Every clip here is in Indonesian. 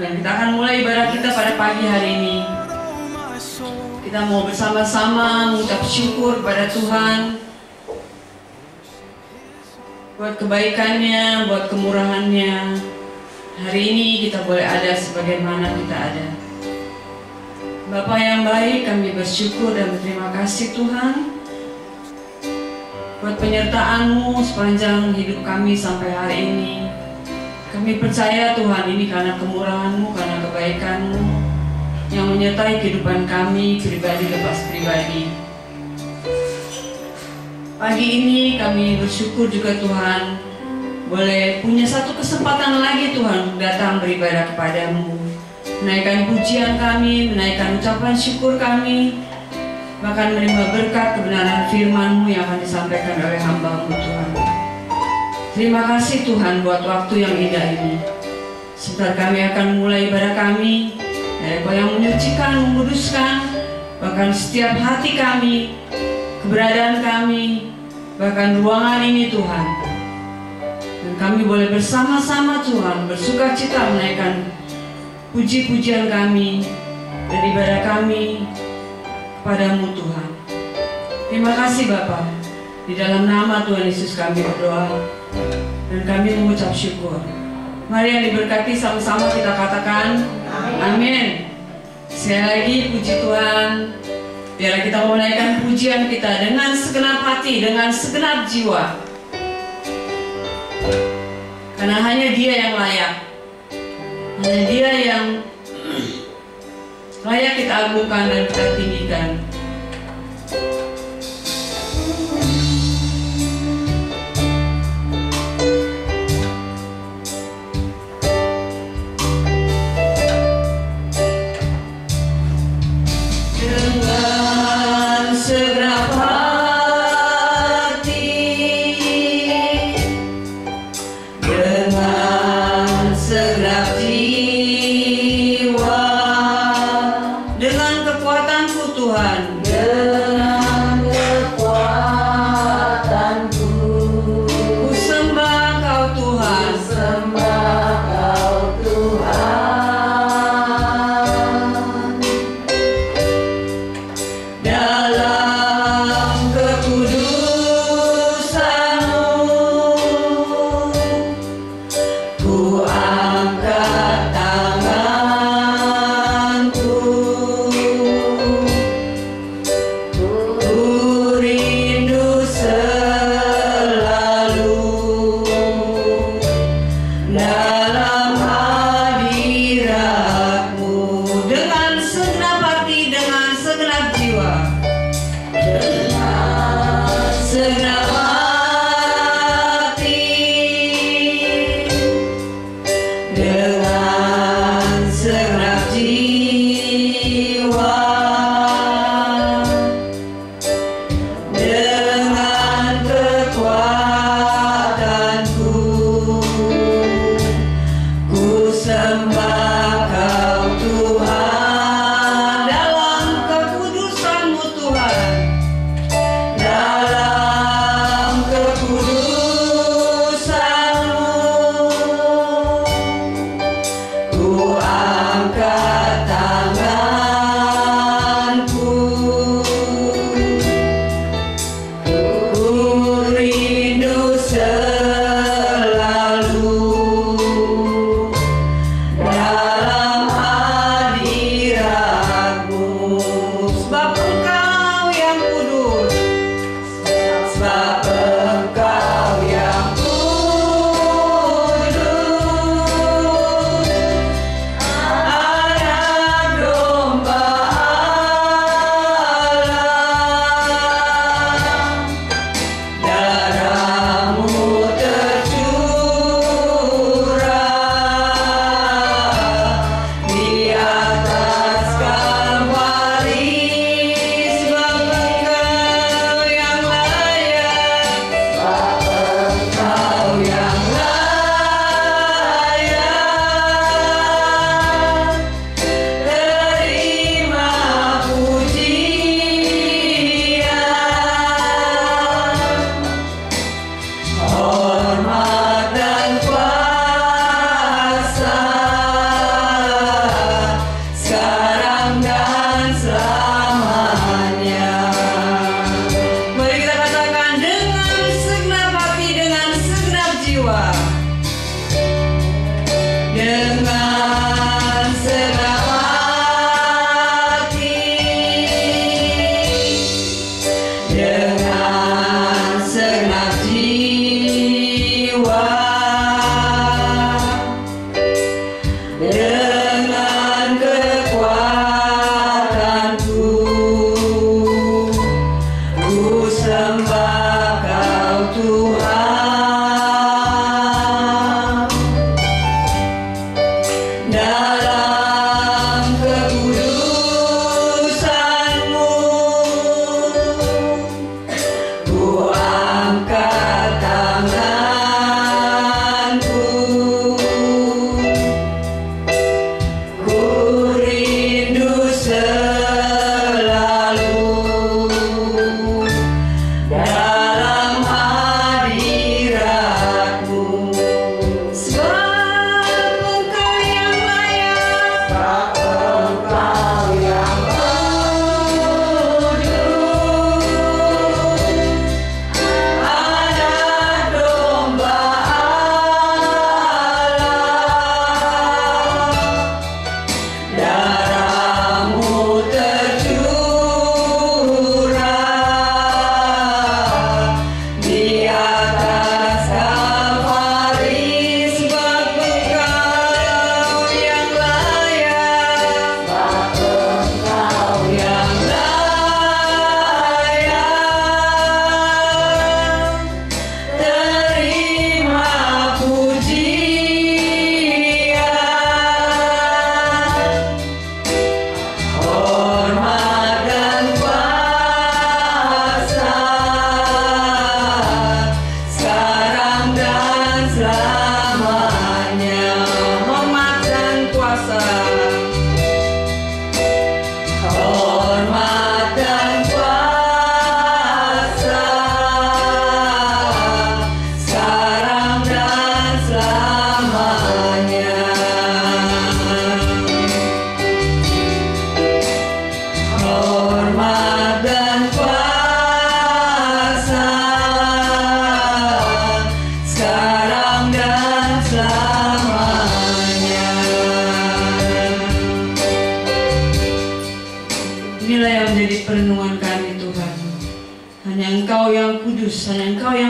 Dan kita akan mulai ibadah kita pada pagi hari ini. Kita mau bersama-sama mengucap syukur pada Tuhan buat kebaikannya, buat kemurahannya. Hari ini kita boleh ada sebagaimana kita ada. Bapa yang baik, kami bersyukur dan berterima kasih Tuhan buat penyertaan-Mu sepanjang hidup kami sampai hari ini. Kami percaya Tuhan ini karena kemurahan-Mu, karena kebaikan-Mu yang menyertai kehidupan kami pribadi lepas pribadi. Pagi ini kami bersyukur juga Tuhan boleh punya satu kesempatan lagi Tuhan datang beribadah kepadamu, menaikkan pujian kami, menaikkan ucapan syukur kami, bahkan menerima berkat kebenaran firman-Mu yang akan disampaikan oleh hamba-Mu Tuhan. Terima kasih Tuhan buat waktu yang indah ini. Sebentar kami akan mulai ibadah kami, dari Engkau yang menyucikan, menguduskan, bahkan setiap hati kami, keberadaan kami, bahkan ruangan ini Tuhan. Dan kami boleh bersama-sama Tuhan bersuka cita menaikkan puji-pujian kami dan ibadah kami kepadamu Tuhan. Terima kasih Bapa. Di dalam nama Tuhan Yesus kami berdoa dan kami mengucap syukur. Mari yang diberkati sama-sama kita katakan amin. Sekali lagi puji Tuhan. Biarlah kita menaikkan pujian kita dengan segenap hati, dengan segenap jiwa. Karena hanya Dia yang layak. Hanya Dia yang layak kita agungkan dan kita tinggikan. Dengan kekuatanku Tuhan,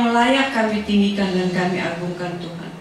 yang layak kami tinggikan dan kami agungkan Tuhan.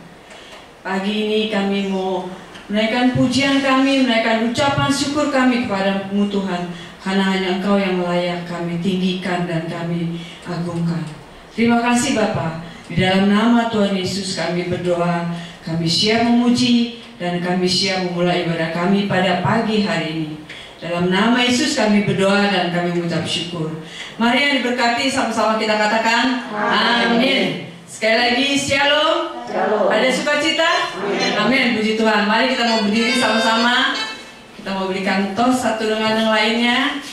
Pagi ini kami mau menaikkan pujian kami, menaikkan ucapan syukur kami kepada-Mu Tuhan, karena hanya Engkau yang layak kami tinggikan dan kami agungkan. Terima kasih Bapa. Di dalam nama Tuhan Yesus kami berdoa, kami siap memuji dan kami siap memulai ibadah kami pada pagi hari ini. Dalam nama Yesus kami berdoa dan kami mengucap syukur. Mari yang diberkati sama-sama kita katakan amin. Sekali lagi shalom. Ada sukacita? Amin. Puji Tuhan. Mari kita mau berdiri sama-sama. Kita mau berikan tos satu dengan yang lainnya.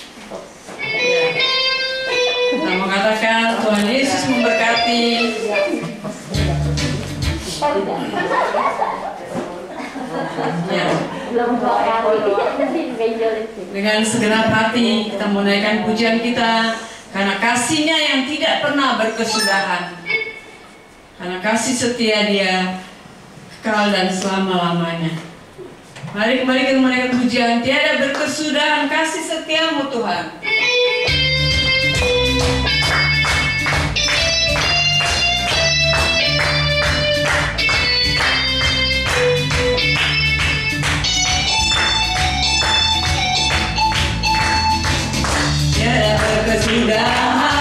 Kita mau katakan Tuhan Yesus memberkati. Ya. Dengan segenap hati kita menaikkan pujian kita, karena kasih-Nya yang tidak pernah berkesudahan, karena kasih setia Dia kekal dan selama-lamanya. Mari kembali kita menaikkan pujian. Tiada berkesudahan kasih setia-Mu Tuhan. Kesudahan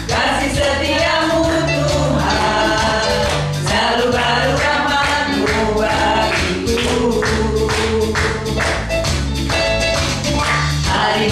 kasih setia-Mu Tuhan, selalu baru rahmat-Mu bagiku. Hari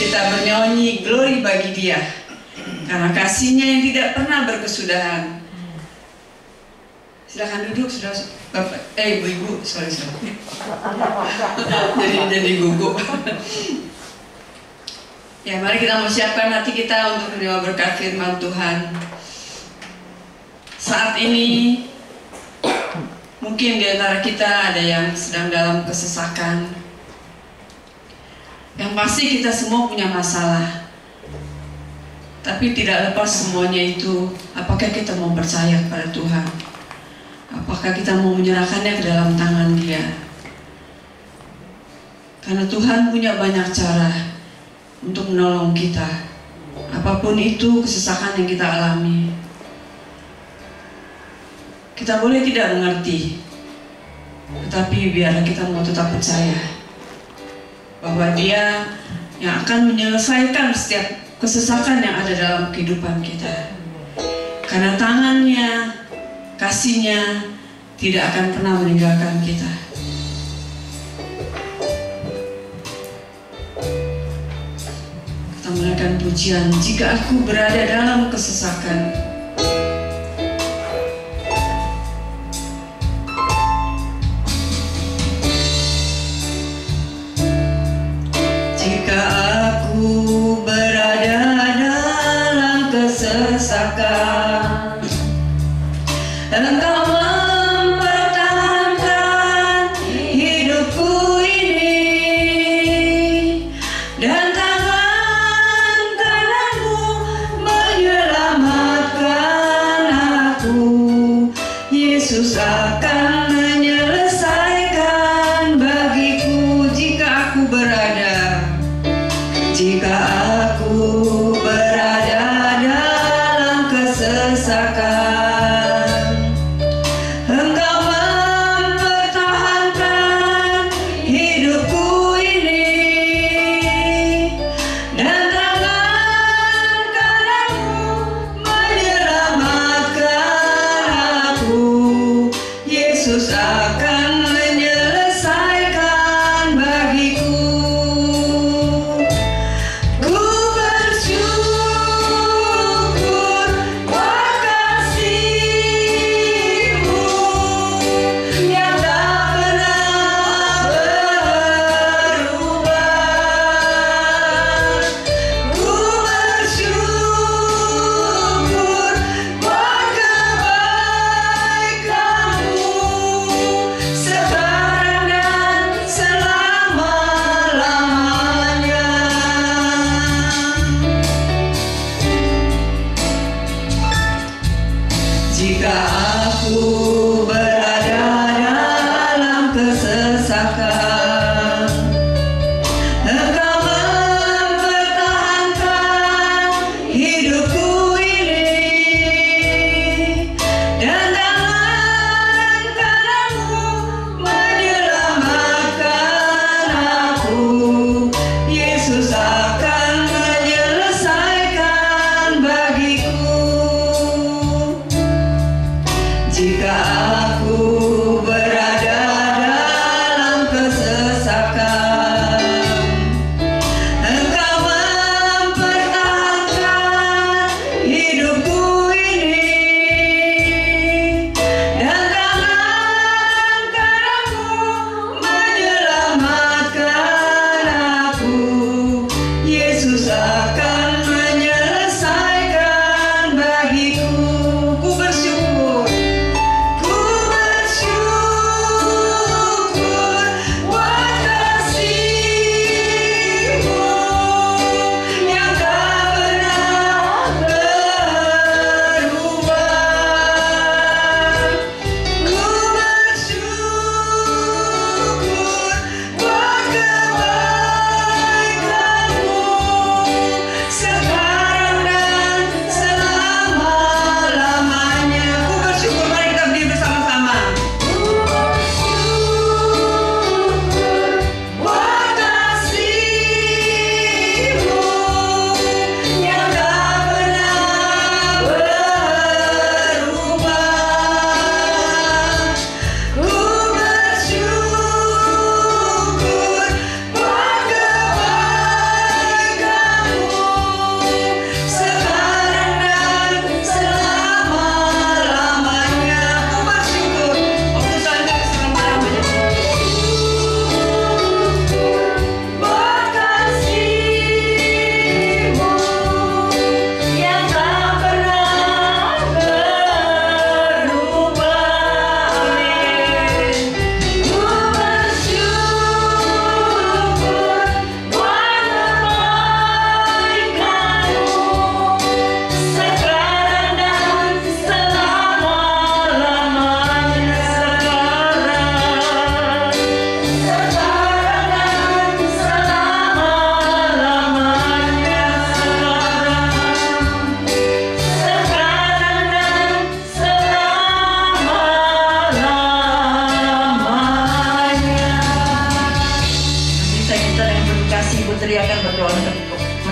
kita bernyanyi glory bagi Dia, karena kasih-Nya yang tidak pernah berkesudahan. Silakan duduk, saudara, bapak, ibu-ibu, sorry. jadi gugup. Ya, mari kita mempersiapkan hati kita untuk menerima berkat firman Tuhan. Saat ini mungkin di antara kita ada yang sedang dalam kesesakan. Yang pasti kita semua punya masalah. Tapi tidak lepas semuanya itu, apakah kita mau percaya kepada Tuhan? Apakah kita mau menyerahkannya ke dalam tangan Dia? Karena Tuhan punya banyak cara untuk menolong kita, apapun itu kesesakan yang kita alami. Kita boleh tidak mengerti, tetapi biarlah kita mau tetap percaya bahwa Dia yang akan menyelesaikan setiap kesesakan yang ada dalam kehidupan kita. Karena tangan-Nya, kasih-Nya tidak akan pernah meninggalkan kita. Kita menaikkan pujian, jika aku berada dalam kesesakan. Jika aku berada dalam kesesakan, Engkau mempertahankan hidupku ini, dan tangan kananmu menyelamatkan aku. Yesus akan menyelesaikan bagiku jika aku berada dalam kesesakan. Yesus akan menyelesaikan bagiku. Ku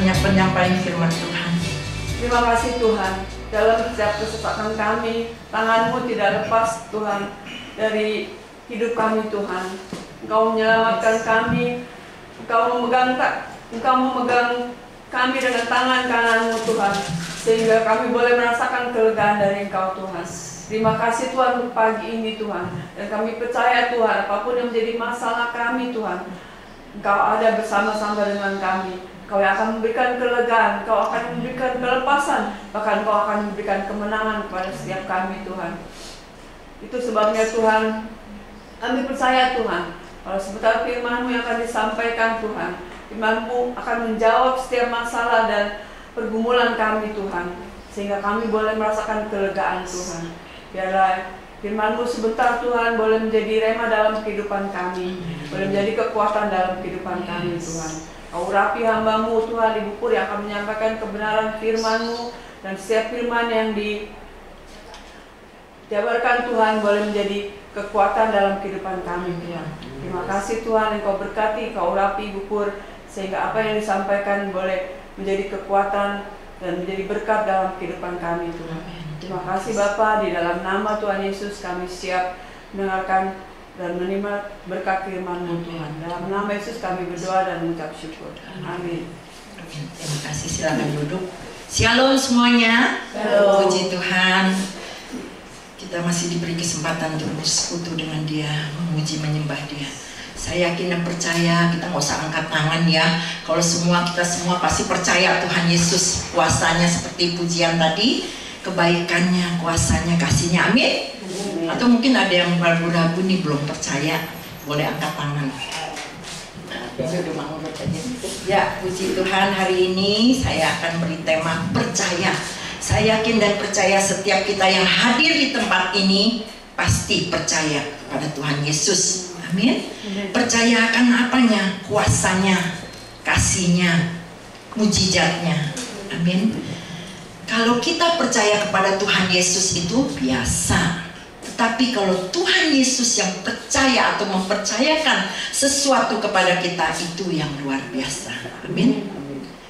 penyampaian firman Tuhan. Terima kasih Tuhan, dalam setiap kesempatan kami, tangan-Mu tidak lepas Tuhan dari hidup kami Tuhan. Engkau menyelamatkan kami, Engkau memegang kami dengan tangan kanan-Mu Tuhan, sehingga kami boleh merasakan kelegaan dari Engkau Tuhan. Terima kasih Tuhan untuk pagi ini Tuhan, dan kami percaya Tuhan, apapun yang menjadi masalah kami Tuhan, Engkau ada bersama-sama dengan kami. Kau akan memberikan kelegaan, Kau akan memberikan kelepasan, bahkan Kau akan memberikan kemenangan kepada setiap kami Tuhan. Itu sebabnya Tuhan, kami percaya Tuhan, kalau sebentar firman-Mu yang akan disampaikan Tuhan, firman-Mu akan menjawab setiap masalah dan pergumulan kami Tuhan, sehingga kami boleh merasakan kelegaan Tuhan. Biarlah firman-Mu sebentar Tuhan boleh menjadi rema dalam kehidupan kami, boleh menjadi kekuatan dalam kehidupan kami Tuhan. Kau urapi hamba-Mu Tuhan, Ibu Pur yang akan menyampaikan kebenaran firman-Mu, dan setiap firman yang dijabarkan Tuhan boleh menjadi kekuatan dalam kehidupan kami Tuhan. Terima kasih Tuhan, Engkau berkati, Kau urapi Ibu Pur, sehingga apa yang disampaikan boleh menjadi kekuatan dan menjadi berkat dalam kehidupan kami Tuhan. Terima kasih Bapa, di dalam nama Tuhan Yesus kami siap mendengarkan dan menerima berkat firman-Mu Tuhan. Dalam nama Yesus kami berdoa dan mengucap syukur. Amin. Terima kasih, silakan duduk. Shalom semuanya. Shalom. Puji Tuhan, kita masih diberi kesempatan untuk bersekutu dengan Dia, memuji menyembah Dia. Saya yakin dan percaya, kita nggak usah angkat tangan ya. Kalau kita semua pasti percaya Tuhan Yesus, kuasanya seperti pujian tadi, kebaikannya, kuasanya, kasihnya. Amin. Atau mungkin ada yang ragu-ragu nih, belum percaya, boleh angkat tangan. Ya, puji Tuhan, hari ini saya akan beri tema percaya. Saya yakin dan percaya setiap kita yang hadir di tempat ini pasti percaya kepada Tuhan Yesus. Amin. Percaya akan apanya? Kuasanya, kasihnya, mujizatnya. Amin. Kalau kita percaya kepada Tuhan Yesus itu biasa. Tetapi kalau Tuhan Yesus yang percaya atau mempercayakan sesuatu kepada kita, itu yang luar biasa. Amin.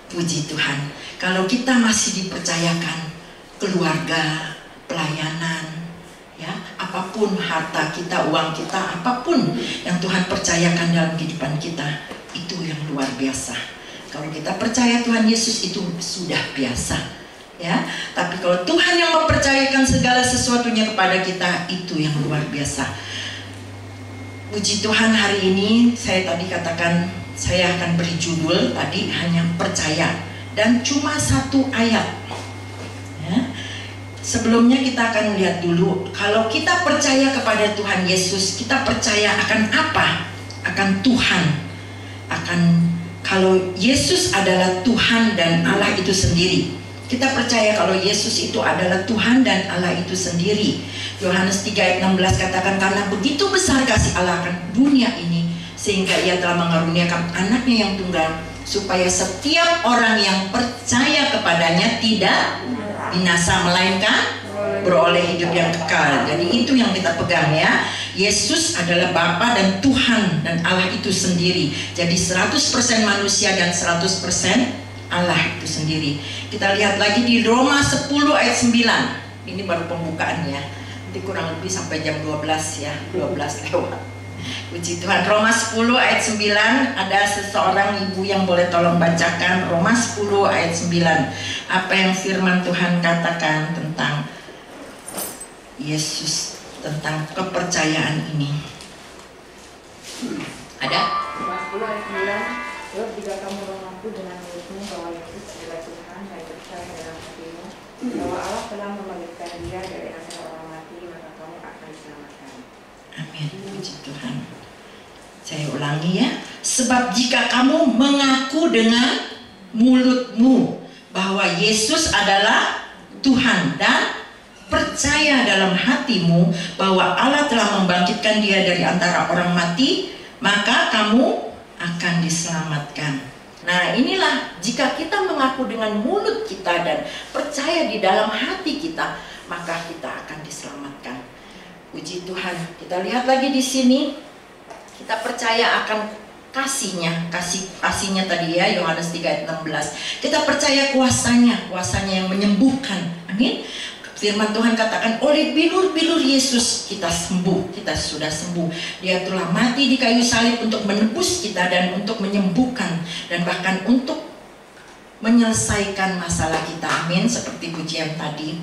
Puji Tuhan. Kalau kita masih dipercayakan keluarga, pelayanan, ya, apapun harta kita, uang kita, apapun yang Tuhan percayakan dalam kehidupan kita, itu yang luar biasa. Kalau kita percaya Tuhan Yesus itu sudah biasa. Ya, tapi kalau Tuhan yang mempercayakan segala sesuatunya kepada kita, itu yang luar biasa. Puji Tuhan, hari ini saya tadi katakan saya akan beri judul tadi hanya percaya, dan cuma satu ayat. Ya. Sebelumnya kita akan lihat dulu, kalau kita percaya kepada Tuhan Yesus, kita percaya akan apa? Akan Tuhan. Kalau Yesus adalah Tuhan dan Allah itu sendiri. Kita percaya kalau Yesus itu adalah Tuhan dan Allah itu sendiri. Yohanes 3 ayat 16 katakan, karena begitu besar kasih Allah akan dunia ini, sehingga Ia telah mengaruniakan anaknya yang tunggal, supaya setiap orang yang percaya kepadanya tidak binasa, melainkan beroleh hidup yang kekal. Jadi itu yang kita pegang ya. Yesus adalah Bapa dan Tuhan dan Allah itu sendiri. Jadi 100% manusia dan 100% Allah itu sendiri. Kita lihat lagi di Roma 10 ayat 9. Ini baru pembukaannya. Nanti kurang lebih sampai jam 12 ya, 12 lewat. Puji Tuhan. Roma 10 ayat 9. Ada seseorang ibu yang boleh tolong bacakan Roma 10 ayat 9. Apa yang firman Tuhan katakan tentang Yesus, tentang kepercayaan ini. Ada? Roma 10 ayat 9. Sebab jika kamu mengaku dengan mulutmu bahwa Yesus adalah Tuhan dan percaya dalam hatimu bahwa Allah telah membangkitkan Dia dari antara orang mati, maka kamu akan diselamatkan. Amin. Puji Tuhan. Saya ulangi ya. Sebab jika kamu mengaku dengan mulutmu bahwa Yesus adalah Tuhan dan percaya dalam hatimu bahwa Allah telah membangkitkan Dia dari antara orang mati, maka kamu akan diselamatkan. Nah, inilah jika kita mengaku dengan mulut kita dan percaya di dalam hati kita, maka kita akan diselamatkan. Puji Tuhan. Kita lihat lagi di sini. Kita percaya akan kasihnya tadi ya, Yohanes 3 ayat 16. Kita percaya kuasanya yang menyembuhkan. Amin. Firman Tuhan katakan, oleh bilur-bilur Yesus kita sembuh, kita sudah sembuh. Dia telah mati di kayu salib untuk menebus kita dan untuk menyembuhkan dan bahkan untuk menyelesaikan masalah kita. Amin, seperti pujian tadi.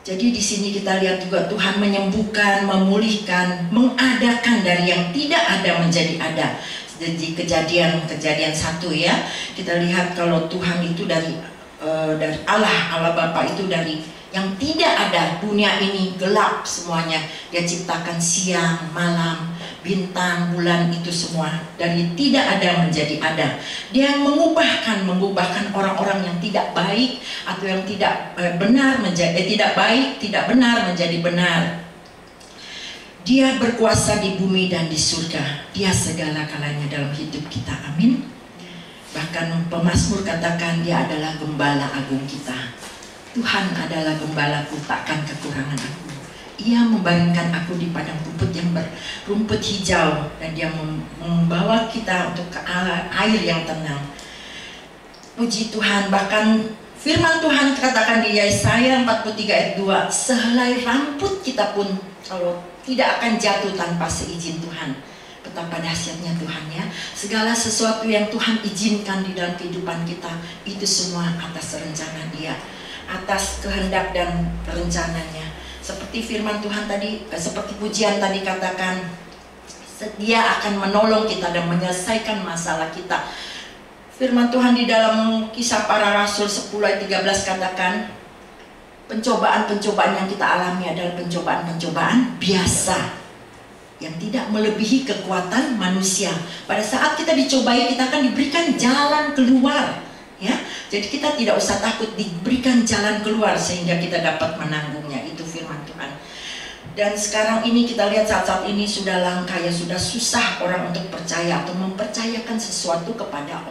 Jadi di sini kita lihat juga Tuhan menyembuhkan, memulihkan, mengadakan dari yang tidak ada menjadi ada. Jadi kejadian 1 ya, kita lihat kalau Tuhan itu dari Allah Bapa itu dari yang tidak ada, dunia ini gelap semuanya. Dia ciptakan siang, malam, bintang, bulan, itu semua dari tidak ada menjadi ada. Dia mengubahkan orang-orang yang tidak baik atau yang tidak benar menjadi tidak baik, tidak benar menjadi benar. Dia berkuasa di bumi dan di surga. Dia segala-galanya dalam hidup kita. Amin. Bahkan pemazmur katakan dia adalah gembala agung kita. Tuhan adalah gembalaku, takkan kekurangan aku. Ia membaringkan aku di padang rumput yang berumput hijau, dan dia membawa kita untuk ke air yang tenang. Puji Tuhan. Bahkan firman Tuhan katakan di Yesaya 43 ayat 2, sehelai rambut kita pun kalau tidak akan jatuh tanpa seizin Tuhan. Betapa dahsyatnya Tuhan ya. Segala sesuatu yang Tuhan izinkan di dalam kehidupan kita, itu semua atas rencana Dia, atas kehendak dan rencananya. Seperti firman Tuhan tadi, seperti pujian tadi katakan, Dia akan menolong kita dan menyelesaikan masalah kita. Firman Tuhan di dalam Kisah Para Rasul 10 ayat 13 katakan, pencobaan-pencobaan yang kita alami adalah pencobaan-pencobaan biasa yang tidak melebihi kekuatan manusia. Pada saat kita dicobai, kita akan diberikan jalan keluar ya. Jadi kita tidak usah takut, diberikan jalan keluar sehingga kita dapat menanggungnya. Itu firman Tuhan. Dan sekarang ini kita lihat saat-saat ini sudah langka ya, sudah susah orang untuk percaya atau mempercayakan sesuatu kepada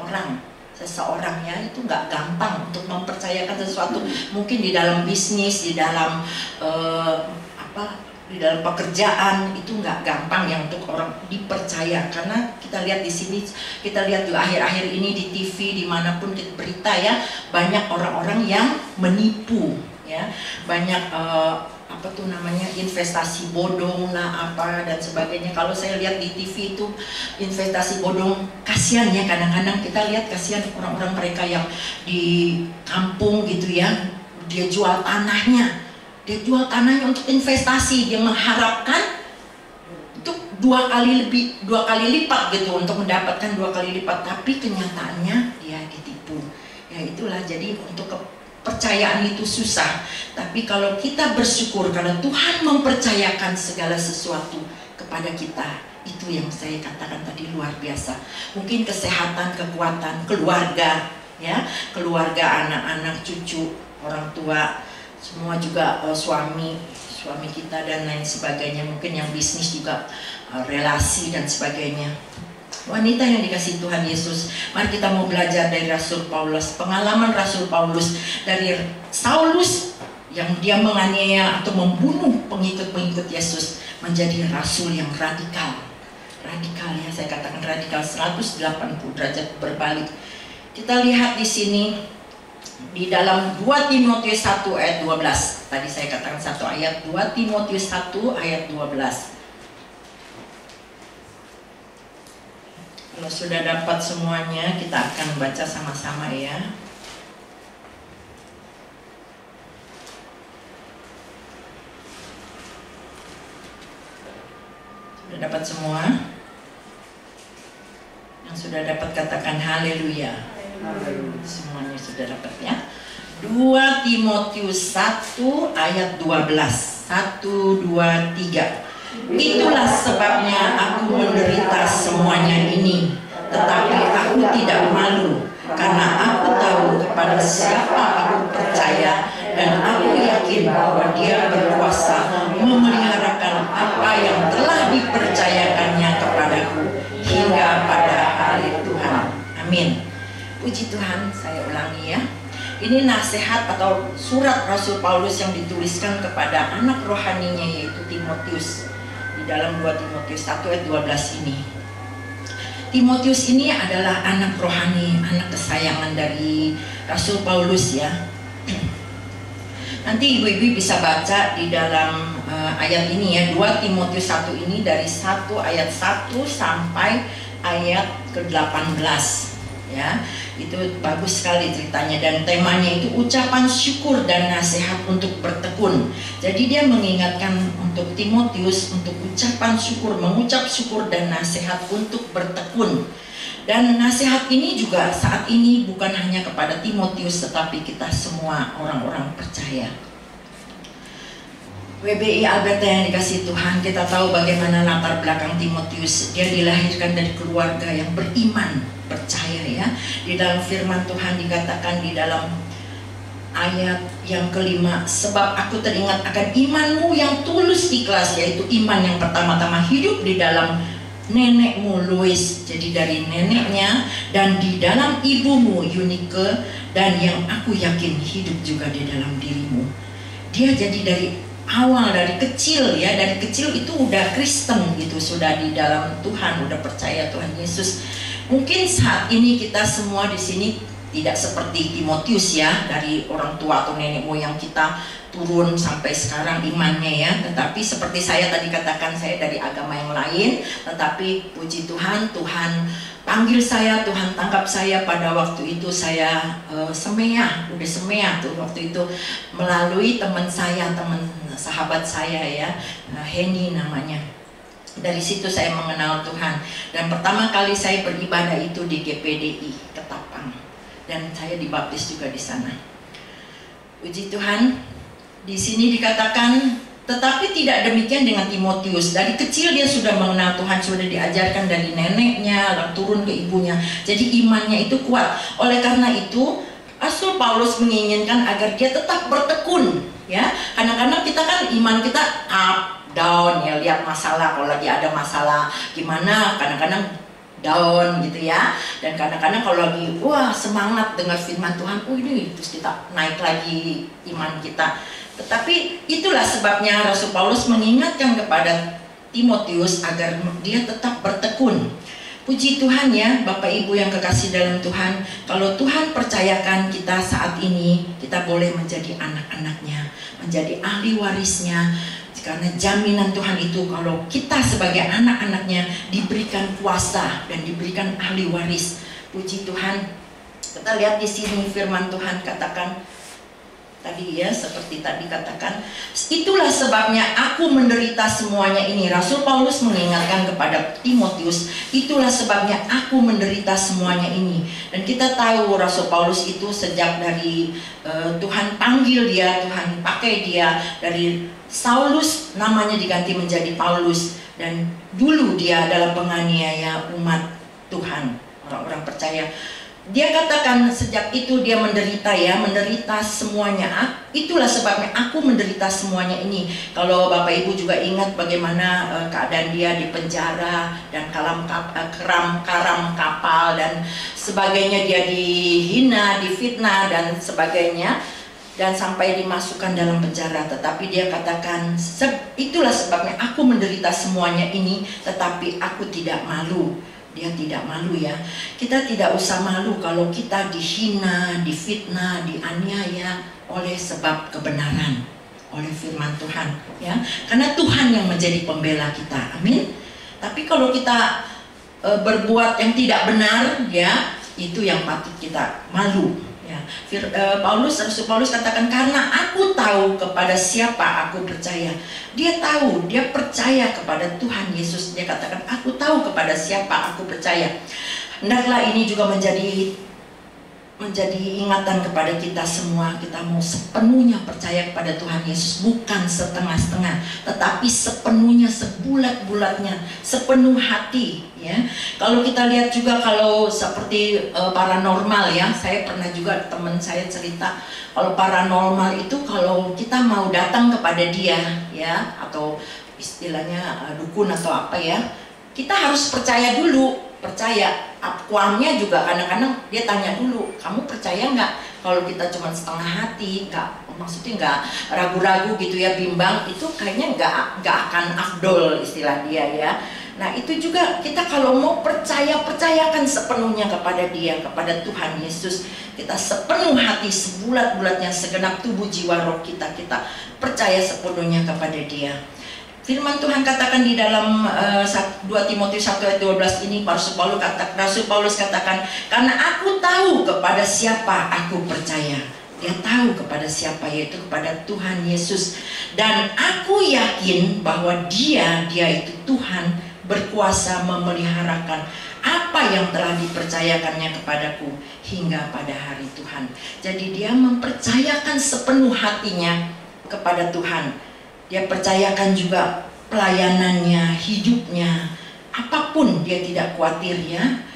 seseorang ya. Itu nggak gampang untuk mempercayakan sesuatu. Mungkin di dalam bisnis, di dalam di dalam pekerjaan, itu nggak gampang ya untuk orang dipercaya. Karena kita lihat di sini, kita lihat juga akhir-akhir ini di TV dimanapun kita berita ya, banyak orang-orang yang menipu ya, banyak investasi bodong lah apa dan sebagainya. Kalau saya lihat di TV itu investasi bodong, kasihan ya, kadang-kadang kita lihat kasihan orang-orang mereka yang di kampung gitu ya, dia jual tanahnya untuk investasi. Dia mengharapkan untuk dua kali lipat gitu, untuk mendapatkan 2 kali lipat, tapi kenyataannya dia ditipu ya. Itulah, jadi untuk kepercayaan itu susah. Tapi kalau kita bersyukur karena Tuhan mempercayakan segala sesuatu kepada kita, itu yang saya katakan tadi luar biasa. Mungkin kesehatan, kekuatan, keluarga ya, keluarga, anak-anak, cucu, orang tua, semua juga suami kita dan lain sebagainya. Mungkin yang bisnis juga relasi dan sebagainya. Wanita yang dikasihi Tuhan Yesus, mari kita mau belajar dari Rasul Paulus, pengalaman Rasul Paulus dari Saulus yang dia menganiaya atau membunuh pengikut-pengikut Yesus, menjadi rasul yang radikal ya, saya katakan radikal 180 derajat berbalik. Kita lihat di sini di dalam 2 Timotius 1 ayat 12. Tadi saya katakan 1 ayat, 2 Timotius 1 ayat 12. Kalau sudah dapat semuanya, kita akan baca sama-sama ya. Sudah dapat semua? Yang sudah dapat katakan haleluya. Semuanya sudah dapat ya. 2 Timotius 1 ayat 12. 1, 2, 3. Itulah sebabnya aku menderita semuanya ini, tetapi aku tidak malu, karena aku tahu kepada siapa aku percaya, dan aku yakin bahwa Dia berkuasa memeliharakan apa yang telah dipercayakannya kepadaku hingga pada hari Tuhan. Amin. Puji Tuhan. Saya ulangi ya. Ini nasihat atau surat Rasul Paulus yang dituliskan kepada anak rohaninya, yaitu Timotius. di dalam 2 Timotius 1 ayat 12 ini. Timotius ini adalah anak rohani, anak kesayangan dari Rasul Paulus ya. Nanti ibu-ibu bisa baca di dalam ayat ini ya, 2 Timotius 1 ini dari 1 ayat 1 sampai ayat ke-18 ya. Itu bagus sekali ceritanya, dan temanya itu ucapan syukur dan nasihat untuk bertekun. Jadi dia mengingatkan untuk Timotius untuk ucapan syukur, mengucap syukur dan nasihat untuk bertekun. Dan nasihat ini juga saat ini bukan hanya kepada Timotius, tetapi kita semua orang-orang percaya. WBI Alberta yang dikasihi Tuhan, kita tahu bagaimana latar belakang Timotius. Dia dilahirkan dari keluarga yang beriman, percaya ya. Di dalam firman Tuhan dikatakan di dalam ayat yang kelima, sebab aku teringat akan imanmu yang tulus ikhlas, yaitu iman yang pertama-tama hidup di dalam nenekmu Lois, jadi dari neneknya, dan di dalam ibumu Eunike, dan yang aku yakin hidup juga di dalam dirimu. Dia jadi dari awal, dari kecil ya, dari kecil itu udah Kristen gitu, sudah di dalam Tuhan, udah percaya Tuhan Yesus. Mungkin saat ini kita semua di sini tidak seperti Timotius ya, dari orang tua atau nenek moyang kita turun sampai sekarang imannya ya. Tetapi seperti saya tadi katakan, saya dari agama yang lain, tetapi puji Tuhan, Tuhan panggil saya, Tuhan tangkap saya pada waktu itu. Saya udah semea tuh waktu itu melalui teman saya, teman sahabat saya ya, Henny namanya. Dari situ saya mengenal Tuhan, dan pertama kali saya beribadah itu di GPDI Ketapang, dan saya dibaptis juga di sana. Puji Tuhan. Di sini dikatakan, tetapi tidak demikian dengan Timotius. Dari kecil dia sudah mengenal Tuhan, sudah diajarkan dari neneknya, lalu turun ke ibunya. Jadi imannya itu kuat. Oleh karena itu, Rasul Paulus menginginkan agar dia tetap bertekun. Ya, kadang-kadang kita kan iman kita up, down ya, lihat masalah. Kalau lagi ada masalah gimana, kadang-kadang down gitu ya. Dan kadang-kadang kalau lagi wah semangat dengar firman Tuhan, ini terus kita naik lagi iman kita. Tetapi itulah sebabnya Rasul Paulus mengingatkan kepada Timotius agar dia tetap bertekun. Puji Tuhan ya, Bapak Ibu yang kekasih dalam Tuhan, kalau Tuhan percayakan kita saat ini, kita boleh menjadi anak-anaknya, menjadi ahli warisnya. Karena jaminan Tuhan itu kalau kita sebagai anak-anaknya diberikan kuasa dan diberikan ahli waris. Puji Tuhan. Kita lihat di sini firman Tuhan katakan tadi ya, seperti tadi katakan, itulah sebabnya aku menderita semuanya ini. Rasul Paulus mengingatkan kepada Timotius, itulah sebabnya aku menderita semuanya ini. Dan kita tahu Rasul Paulus itu sejak dari Tuhan panggil dia, Tuhan pakai dia dari Saulus, namanya diganti menjadi Paulus, dan dulu dia adalah penganiaya umat Tuhan, orang-orang percaya. Dia katakan sejak itu dia menderita ya, menderita semuanya. Itulah sebabnya aku menderita semuanya ini. Kalau Bapak Ibu juga ingat bagaimana keadaan dia di penjara dan karam kapal dan sebagainya, dia dihina, difitnah dan sebagainya, dan sampai dimasukkan dalam penjara. Tetapi dia katakan, itulah sebabnya aku menderita semuanya ini, tetapi aku tidak malu. Dia tidak malu ya. Kita tidak usah malu kalau kita dihina, difitnah, dianiaya oleh sebab kebenaran, oleh firman Tuhan ya. Karena Tuhan yang menjadi pembela kita. Amin. Tapi kalau kita berbuat yang tidak benar ya, itu yang patut kita malu. Ya, Rasul Paulus katakan, karena aku tahu kepada siapa aku percaya. Dia tahu, dia percaya kepada Tuhan Yesus. Dia katakan, aku tahu kepada siapa aku percaya. Hendaklah ini juga menjadi ingatan kepada kita semua. Kita mau sepenuhnya percaya kepada Tuhan Yesus, bukan setengah-setengah, tetapi sepenuhnya, sebulat-bulatnya, sepenuh hati ya. Kalau kita lihat juga, kalau seperti paranormal ya, saya pernah juga, teman saya cerita, kalau paranormal itu kalau kita mau datang kepada dia ya, atau istilahnya dukun atau apa ya, kita harus percaya dulu. Percaya, akuannya juga kadang-kadang dia tanya dulu, kamu percaya nggak? Kalau kita cuma setengah hati, maksudnya nggak ragu-ragu gitu ya, bimbang, itu kayaknya nggak akan afdol istilah dia ya. Nah itu juga kita kalau mau percayakan sepenuhnya kepada Dia, kepada Tuhan Yesus. Kita sepenuh hati, sebulat-bulatnya, segenap tubuh, jiwa, roh kita percaya sepenuhnya kepada Dia. Firman Tuhan katakan di dalam 2 Timotius 1 ayat 12 ini, Rasul Paulus katakan, karena aku tahu kepada siapa aku percaya. Dia tahu kepada siapa, yaitu kepada Tuhan Yesus. Dan aku yakin bahwa Dia itu Tuhan, berkuasa memeliharakan apa yang telah dipercayakannya kepadaku hingga pada hari Tuhan. Jadi dia mempercayakan sepenuh hatinya kepada Tuhan. Dia percayakan juga pelayanannya, hidupnya, apapun dia tidak khawatir ya.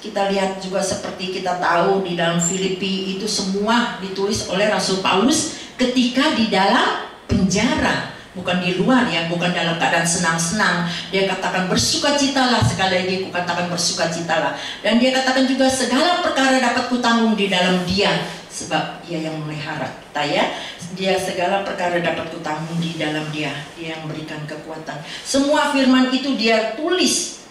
Kita lihat juga seperti kita tahu di dalam Filipi itu semua ditulis oleh Rasul Paulus ketika di dalam penjara. Bukan di luar ya, bukan dalam keadaan senang-senang. Dia katakan bersukacitalah, sekali lagi aku katakan bersukacitalah. Dan dia katakan juga segala perkara dapat kutanggung di dalam Dia, sebab Dia yang memelihara kita ya. Dia segala perkara dapat kutanggung di dalam Dia, Dia yang memberikan kekuatan. Semua firman itu dia tulis.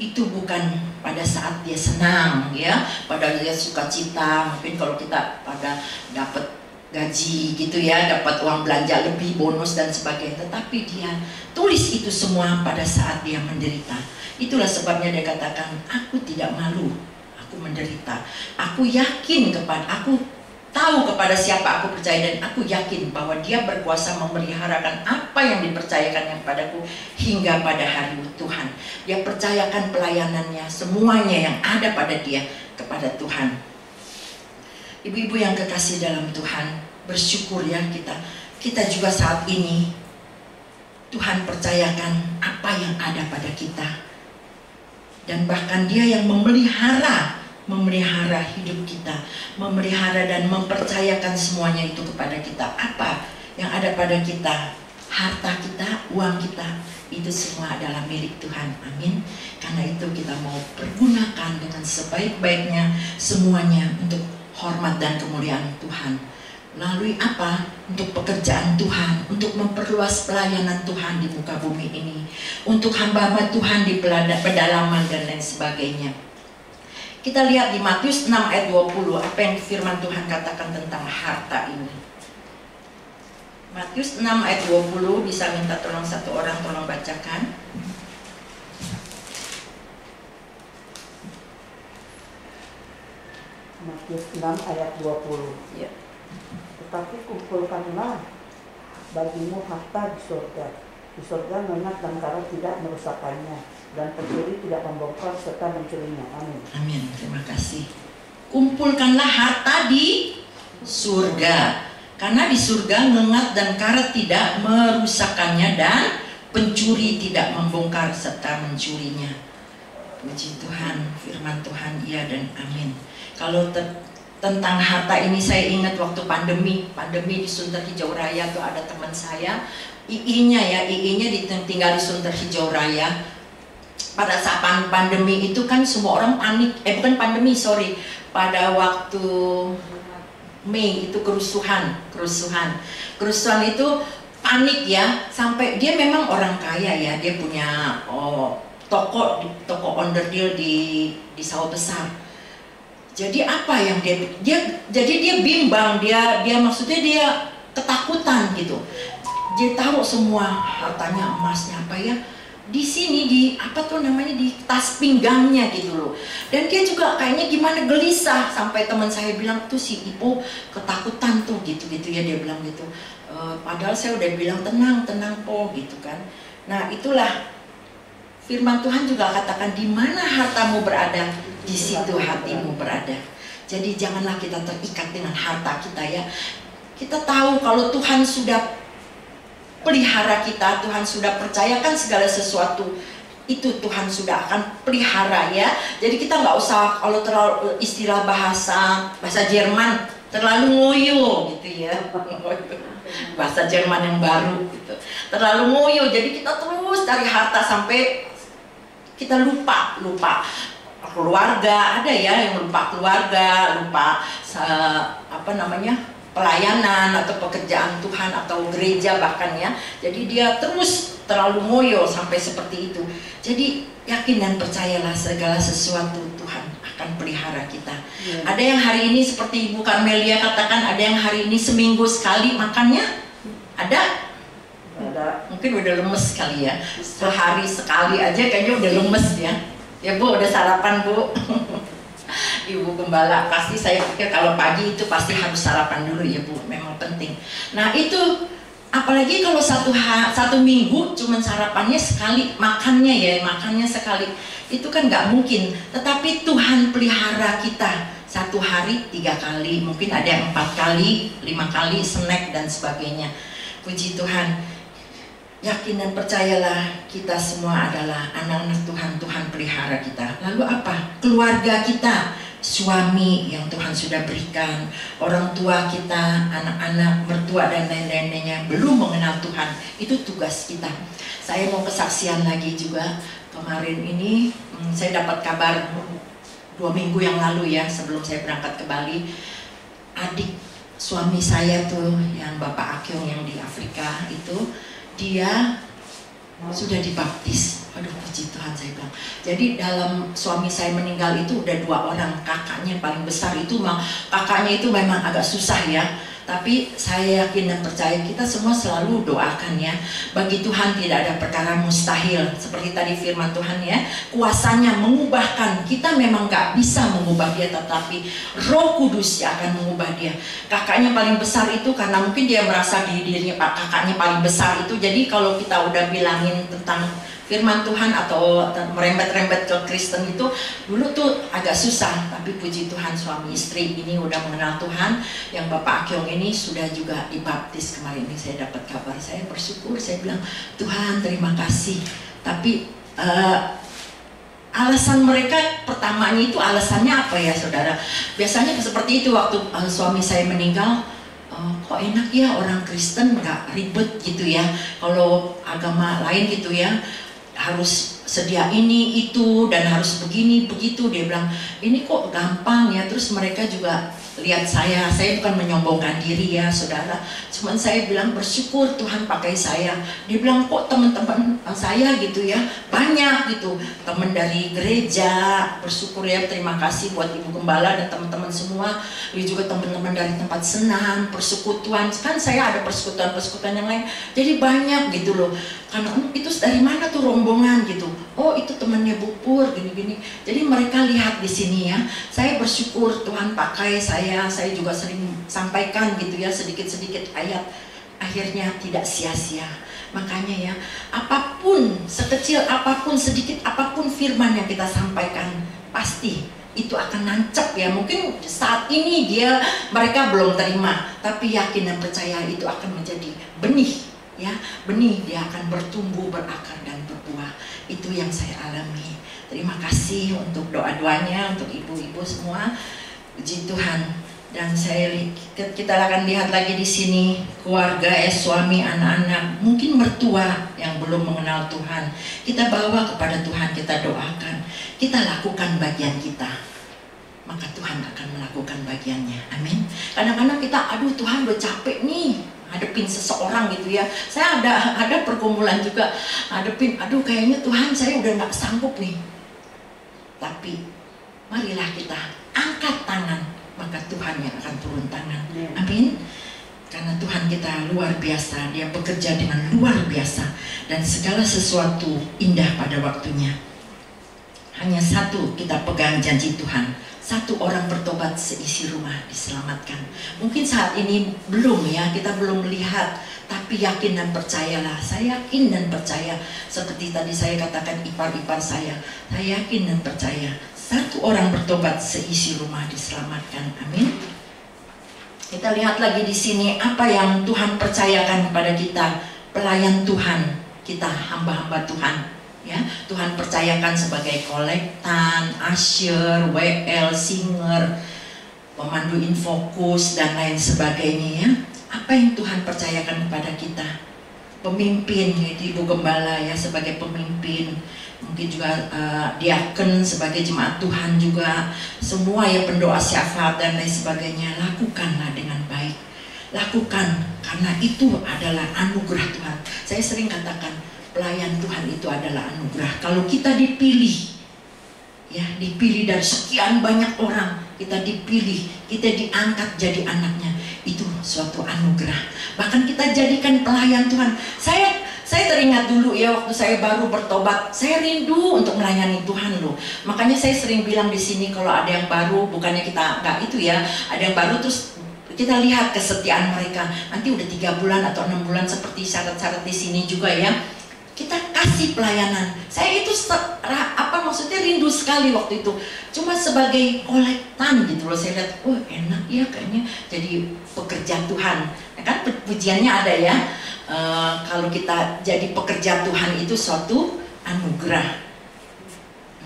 Itu bukan pada saat dia senang ya, pada dia sukacita. Mungkin kalau kita pada dapat gaji gitu ya, dapat uang belanja lebih, bonus dan sebagainya, tetapi dia tulis itu semua pada saat dia menderita. Itulah sebabnya dia katakan, aku tidak malu, aku menderita, aku tahu kepada siapa aku percaya, dan aku yakin bahwa Dia berkuasa memeliharakan apa yang dipercayakannya kepadaku hingga pada hari Tuhan. Dia percayakan pelayanannya, semuanya yang ada pada dia kepada Tuhan. Ibu-ibu yang kekasih dalam Tuhan, bersyukur ya kita juga saat ini Tuhan percayakan apa yang ada pada kita, dan bahkan Dia yang memelihara hidup kita, memelihara dan mempercayakan semuanya itu kepada kita. Apa yang ada pada kita, harta kita, uang kita, itu semua adalah milik Tuhan. Amin. Karena itu kita mau pergunakan dengan sebaik-baiknya semuanya untuk hormat dan kemuliaan Tuhan. Melalui apa? Untuk pekerjaan Tuhan, untuk memperluas pelayanan Tuhan di muka bumi ini, untuk hamba-hamba Tuhan di pedalaman dan lain sebagainya. Kita lihat di Matius 6 ayat 20, apa yang firman Tuhan katakan tentang harta ini. Matius 6 ayat 20, bisa minta tolong satu orang tolong bacakan. Matius 6 ayat 20. Ya. Tetapi kumpulkanlah bagimu harta di surga. Di surga ngengat dan karat tidak merusakkannya, dan pencuri tidak membongkar serta mencurinya. Amin. Amin. Terima kasih. Kumpulkanlah harta di surga, karena di surga ngengat dan karat tidak merusakkannya, dan pencuri tidak membongkar serta mencurinya. Puji Tuhan, firman Tuhan iya dan amin. Kalau tentang harta ini saya ingat waktu pandemi di Sunter Hijau Raya tuh ada teman saya, II-nya tinggal di Sunter Hijau Raya. Pada saat pandemi itu kan semua orang panik, bukan pandemi, sorry, pada waktu Mei itu kerusuhan itu panik ya, sampai dia memang orang kaya ya, dia punya toko onderdil di sawah besar. Jadi apa yang dia bimbang, dia maksudnya dia ketakutan gitu. Dia taruh semua hartanya, emasnya apa ya di sini, di di tas pinggangnya gitu loh. Dan dia juga kayaknya gimana gelisah, sampai teman saya bilang tuh si Ipo ketakutan tuh gitu ya, dia bilang gitu. Padahal saya udah bilang tenang po gitu kan. Nah itulah firman Tuhan juga katakan, di mana hartamu berada, di situ hatimu berada. Jadi janganlah kita terikat dengan harta kita ya. Kita tahu kalau Tuhan sudah pelihara kita, Tuhan sudah percayakan segala sesuatu, itu Tuhan sudah akan pelihara ya. Jadi kita nggak usah, kalau terlalu istilah bahasa Jerman, terlalu ngoyo gitu ya. Bahasa Jerman yang baru gitu. Terlalu ngoyo, jadi kita terus cari harta sampai kita lupa. keluarga, ada ya yang lupa keluarga, lupa pelayanan atau pekerjaan Tuhan atau gereja bahkan ya. Jadi dia terus terlalu ngoyo sampai seperti itu. Jadi yakin dan percayalah segala sesuatu Tuhan akan pelihara kita. Ada yang hari ini seperti Ibu Karmelia katakan, ada yang hari ini seminggu sekali makannya. Ada? Mungkin udah lemes kali ya. Sehari sekali aja kayaknya udah lemes ya. Ya Bu, udah sarapan Bu? Ibu Gembala, pasti saya pikir kalau pagi itu pasti harus sarapan dulu ya Bu, memang penting. Nah itu, apalagi kalau satu minggu cuman sarapannya sekali, makannya sekali, itu kan nggak mungkin. Tetapi Tuhan pelihara kita, satu hari 3 kali, mungkin ada yang 4 kali, 5 kali snack dan sebagainya. Puji Tuhan. Yakin dan percayalah, kita semua adalah anak-anak Tuhan. Tuhan pelihara kita. Lalu apa? Keluarga kita, suami yang Tuhan sudah berikan, orang tua kita, anak-anak, mertua dan lain-lainnya belum mengenal Tuhan. Itu tugas kita. Saya mau kesaksian lagi juga. Kemarin ini saya dapat kabar 2 minggu yang lalu ya, sebelum saya berangkat ke Bali, adik suami saya tuh yang Bapak Akyong yang di Afrika itu, dia sudah dibaptis. Aduh puji Tuhan saya bilang. Jadi dalam suami saya meninggal itu udah 2 orang. Kakaknya paling besar itu kakaknya itu memang agak susah ya. Tapi saya yakin dan percaya kita semua selalu doakan ya. Bagi Tuhan tidak ada perkara mustahil. Seperti tadi firman Tuhan ya, kuasanya mengubahkan. Kita memang gak bisa mengubah dia, tetapi Roh Kudus yang akan mengubah dia. Kakaknya paling besar itu karena mungkin dia merasa dirinya kakaknya paling besar itu. Jadi kalau kita udah bilangin tentang firman Tuhan atau merembet-rembet ke Kristen itu dulu tuh agak susah, tapi puji Tuhan suami istri ini udah mengenal Tuhan. Yang Bapak Akyong ini sudah juga dibaptis kemarin ini saya dapat kabar. Saya bersyukur, saya bilang Tuhan terima kasih. Tapi alasan mereka pertamanya itu alasannya apa ya saudara? Biasanya seperti itu waktu suami saya meninggal. Kok enak ya orang Kristen nggak ribet gitu ya. Kalau agama lain gitu ya harus sedia ini itu dan harus begini begitu. Dia bilang ini kok gampang ya. Terus mereka juga lihat saya bukan menyombongkan diri ya saudara, cuman saya bilang bersyukur Tuhan pakai saya. Dia bilang kok teman-teman saya gitu ya banyak gitu, teman dari gereja, bersyukur ya, terima kasih buat Ibu Gembala dan teman-teman semua. Dia juga teman-teman dari tempat senam, persekutuan, kan saya ada persekutuan yang lain, jadi banyak gitu loh. Karena itu dari mana tuh rombongan gitu, oh itu temannya Bu Pur gini-gini. Jadi mereka lihat di sini ya, saya bersyukur Tuhan pakai saya juga sering sampaikan gitu ya sedikit-sedikit ayat, akhirnya tidak sia-sia. Makanya ya, apapun, sekecil apapun, sedikit apapun firman yang kita sampaikan, pasti itu akan nancep ya. Mungkin saat ini mereka belum terima, tapi yakin dan percaya itu akan menjadi benih ya, benih, dia akan bertumbuh, berakar dan berbuah. Itu yang saya alami. Terima kasih untuk doa-doanya untuk ibu-ibu semua. Puji Tuhan. Dan kita akan lihat lagi di sini keluarga, suami, anak-anak, mungkin mertua yang belum mengenal Tuhan. Kita bawa kepada Tuhan, kita doakan, kita lakukan bagian kita, maka Tuhan akan melakukan bagiannya. Amin. Kadang-kadang kita, aduh Tuhan udah capek nih hadepin seseorang gitu ya. Saya ada pergumulan juga hadepin, aduh kayaknya Tuhan saya udah nggak sanggup nih. Tapi marilah kita angkat tangan, maka Tuhan yang akan turun tangan. Amin. Karena Tuhan kita luar biasa, dia bekerja dengan luar biasa, dan segala sesuatu indah pada waktunya. Hanya satu kita pegang janji Tuhan, satu orang bertobat seisi rumah diselamatkan. Mungkin saat ini belum ya, kita belum melihat, tapi yakin dan percayalah. Saya yakin dan percaya, seperti tadi saya katakan ipar-ipar saya yakin dan percaya, satu orang bertobat seisi rumah diselamatkan. Amin. Kita lihat lagi di sini apa yang Tuhan percayakan kepada kita, pelayan Tuhan, kita hamba-hamba Tuhan. Ya, Tuhan percayakan sebagai kolektan, usher, WL, singer, pemandu infokus dan lain sebagainya ya. Apa yang Tuhan percayakan kepada kita? pemimpin, yaitu Ibu Gembala ya sebagai pemimpin, mungkin juga diaken sebagai jemaat Tuhan juga, semua ya pendoa syafaat dan lain sebagainya, lakukanlah dengan baik. Lakukan, karena itu adalah anugerah Tuhan. Saya sering katakan pelayan Tuhan itu adalah anugerah. Kalau kita dipilih, ya dipilih dari sekian banyak orang, kita dipilih, kita diangkat jadi anaknya, itu suatu anugerah. Bahkan kita jadikan pelayan Tuhan. Saya teringat dulu ya, waktu saya baru bertobat, saya rindu untuk melayani Tuhan loh. Makanya saya sering bilang di sini, kalau ada yang baru, bukannya kita nggak itu ya, ada yang baru terus kita lihat kesetiaan mereka. Nanti udah 3 bulan atau 6 bulan seperti syarat-syarat di sini juga ya, kita kasih pelayanan. Saya itu maksudnya rindu sekali waktu itu. Cuma sebagai kolektan gitu loh. Saya lihat, oh enak ya kayaknya jadi pekerja Tuhan. Ya kan pujiannya ada ya. Kalau kita jadi pekerja Tuhan itu suatu anugerah.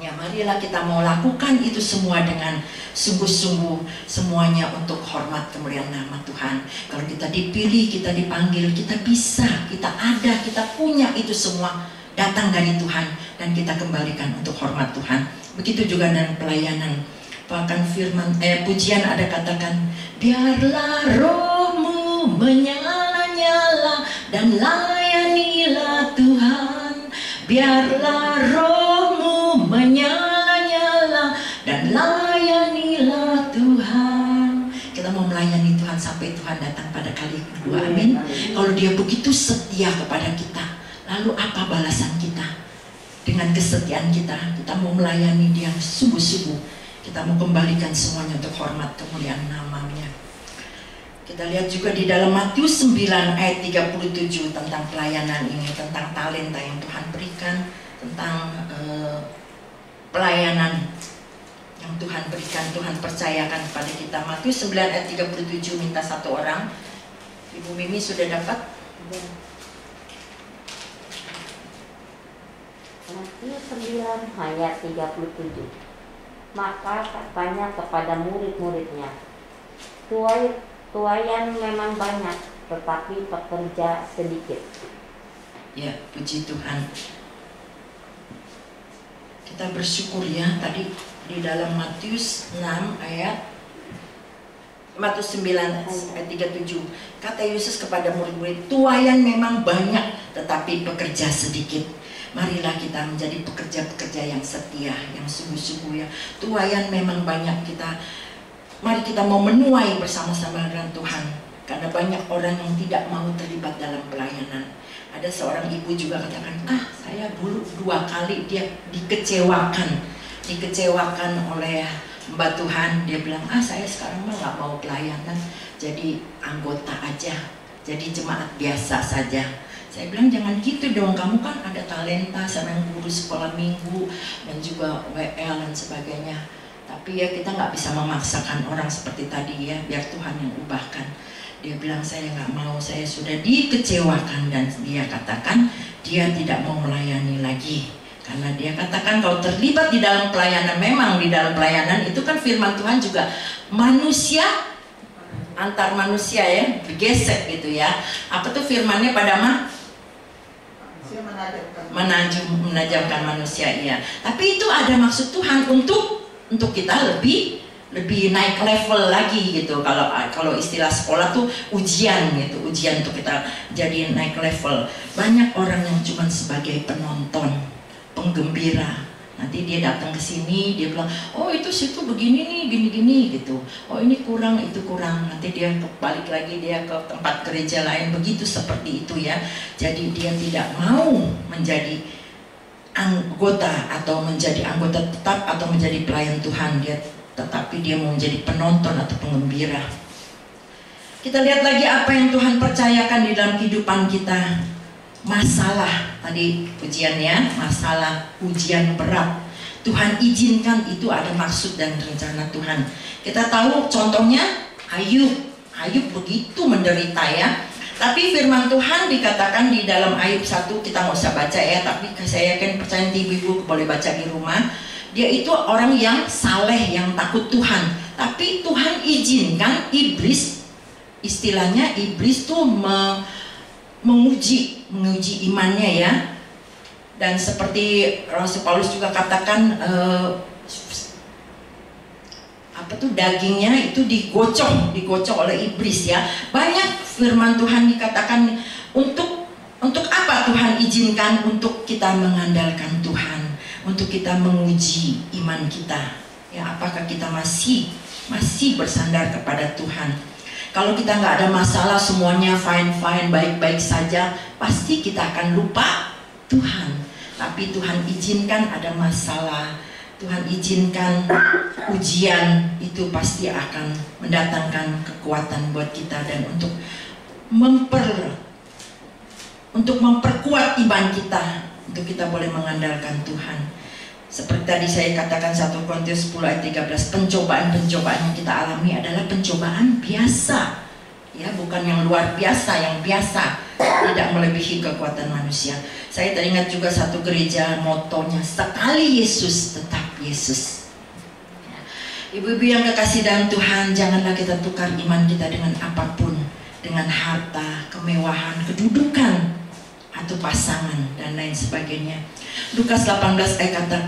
Ya marilah kita mau lakukan itu semua dengan sungguh-sungguh, semuanya untuk hormat kemuliaan nama Tuhan. Kalau kita dipilih, kita dipanggil, kita bisa, kita ada, kita punya itu semua datang dari Tuhan, dan kita kembalikan untuk hormat Tuhan. Begitu juga dengan pelayanan. Bahkan firman pujian ada katakan, biarlah rohmu menyala-nyala dan layanilah Tuhan. Biarlah rohmu menyala-nyala dan layanilah Tuhan. Kita mau melayani Tuhan sampai Tuhan datang pada kali kedua. Amin. Kalau dia begitu setia kepada kita, lalu apa balasan kita? Dengan kesetiaan kita, kita mau melayani dia sungguh-sungguh. Kita mau kembalikan semuanya untuk hormat kemuliaan namanya. Kita lihat juga di dalam Matius 9 ayat 37 tentang pelayanan ini, tentang talenta yang Tuhan berikan, tentang pelayanan yang Tuhan berikan, Tuhan percayakan kepada kita. Matius 9 ayat 37, minta satu orang. Ibu Mimi sudah dapat? Matius 9 ayat 37. Maka katanya kepada murid-muridnya, tuayan memang banyak, tetapi pekerja sedikit. Ya, puji Tuhan. Kita bersyukur ya, tadi di dalam Matius 6 ayat Matius 9 ayat 37, kata Yesus kepada murid-murid, tuayan memang banyak, tetapi pekerja sedikit. Marilah kita menjadi pekerja-pekerja yang setia, yang sungguh-sungguh ya. Tuayan memang banyak, mari kita mau menuai bersama-sama dengan Tuhan. Karena banyak orang yang tidak mau terlibat dalam pelayanan. Ada seorang ibu juga katakan, saya dulu 2 kali dia dikecewakan oleh Mbak Tuhan. Dia bilang, saya sekarang mah nggak mau pelayanan, jadi anggota aja, jadi jemaat biasa saja. Saya bilang jangan gitu dong, kamu kan ada talenta sama yang guru sekolah minggu dan juga WL dan sebagainya. Tapi ya kita nggak bisa memaksakan orang seperti tadi ya, biar Tuhan yang ubahkan. Dia bilang saya nggak mau, saya sudah dikecewakan, dan dia katakan dia tidak mau melayani lagi. Karena dia katakan kalau terlibat di dalam pelayanan, memang di dalam pelayanan itu kan firman Tuhan juga manusia antar manusia ya, bergesek gitu ya. Apa tuh firmannya pada menajamkan manusia ya. Tapi itu ada maksud Tuhan untuk kita lebih naik level lagi gitu. Kalau istilah sekolah tuh ujian gitu, ujian untuk kita jadi naik level. Banyak orang yang cuma sebagai penonton, penggembira. Nanti dia datang ke sini, dia bilang, oh itu situ begini nih, gini-gini gitu. Oh ini kurang, itu kurang. Nanti dia balik lagi, dia ke tempat gereja lain, begitu seperti itu ya. Jadi dia tidak mau menjadi anggota atau menjadi anggota tetap atau menjadi pelayan Tuhan. Tetapi dia mau menjadi penonton atau penggembira. Kita lihat lagi apa yang Tuhan percayakan di dalam kehidupan kita. Masalah, tadi pujiannya, masalah, ujian berat, Tuhan izinkan, itu ada maksud dan rencana Tuhan. Kita tahu contohnya Ayub begitu menderita ya. Tapi firman Tuhan dikatakan di dalam Ayub 1, kita nggak usah baca ya, tapi saya yakin percaya ibu-ibu boleh baca di rumah. Dia itu orang yang saleh, yang takut Tuhan. Tapi Tuhan izinkan iblis, istilahnya iblis tuh menguji imannya ya. Dan seperti Rasul Paulus juga katakan dagingnya itu digocok oleh iblis ya. Banyak firman Tuhan dikatakan untuk apa Tuhan izinkan? Untuk kita mengandalkan Tuhan, untuk kita menguji iman kita ya, apakah kita masih bersandar kepada Tuhan. Kalau kita nggak ada masalah, semuanya fine baik-baik saja, pasti kita akan lupa Tuhan. Tapi Tuhan izinkan ada masalah, Tuhan izinkan ujian, itu pasti akan mendatangkan kekuatan buat kita dan untuk memperkuat iman kita, untuk kita boleh mengandalkan Tuhan. Seperti tadi saya katakan 1 Korintus 10 ayat 13, pencobaan-pencobaan yang kita alami adalah pencobaan biasa ya, bukan yang luar biasa, yang biasa, tidak melebihi kekuatan manusia. Saya teringat juga satu gereja, motonya sekali Yesus tetap Yesus. Ibu-ibu yang kekasih dalam Tuhan, janganlah kita tukar iman kita dengan apapun, dengan harta, kemewahan, kedudukan, atau pasangan dan lain sebagainya. Lukas 18 ayat 8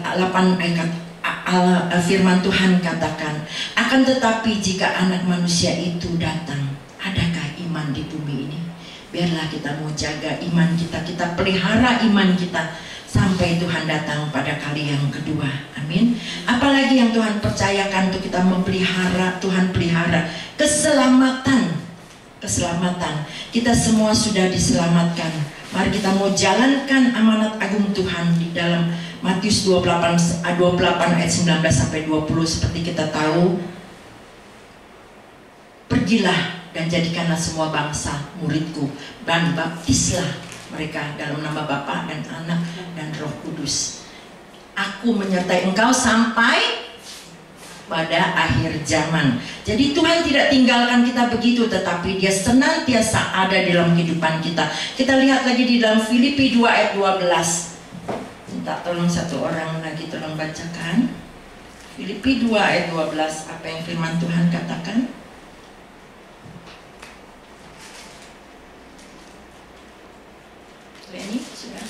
firman Tuhan katakan, akan tetapi jika anak manusia itu datang, adakah iman di bumi ini? Biarlah kita mau jaga iman kita, kita pelihara iman kita sampai Tuhan datang pada kali yang kedua. Amin. Apalagi yang Tuhan percayakan untuk kita memelihara, Tuhan pelihara keselamatan. Kita semua sudah diselamatkan. Mari kita mau jalankan amanat agung Tuhan di dalam Matius 28 ayat 19 sampai 20. Seperti kita tahu, pergilah dan jadikanlah semua bangsa muridku, dan baptislah mereka dalam nama Bapa dan Anak dan Roh Kudus. Aku menyertai engkau sampai pada akhir zaman. Jadi Tuhan tidak tinggalkan kita begitu, tetapi Dia senantiasa ada dalam kehidupan kita. Kita lihat lagi di dalam Filipi 2 ayat 12. Minta tolong satu orang lagi, tolong bacakan Filipi 2 ayat 12. Apa yang firman Tuhan katakan? Ini sudah.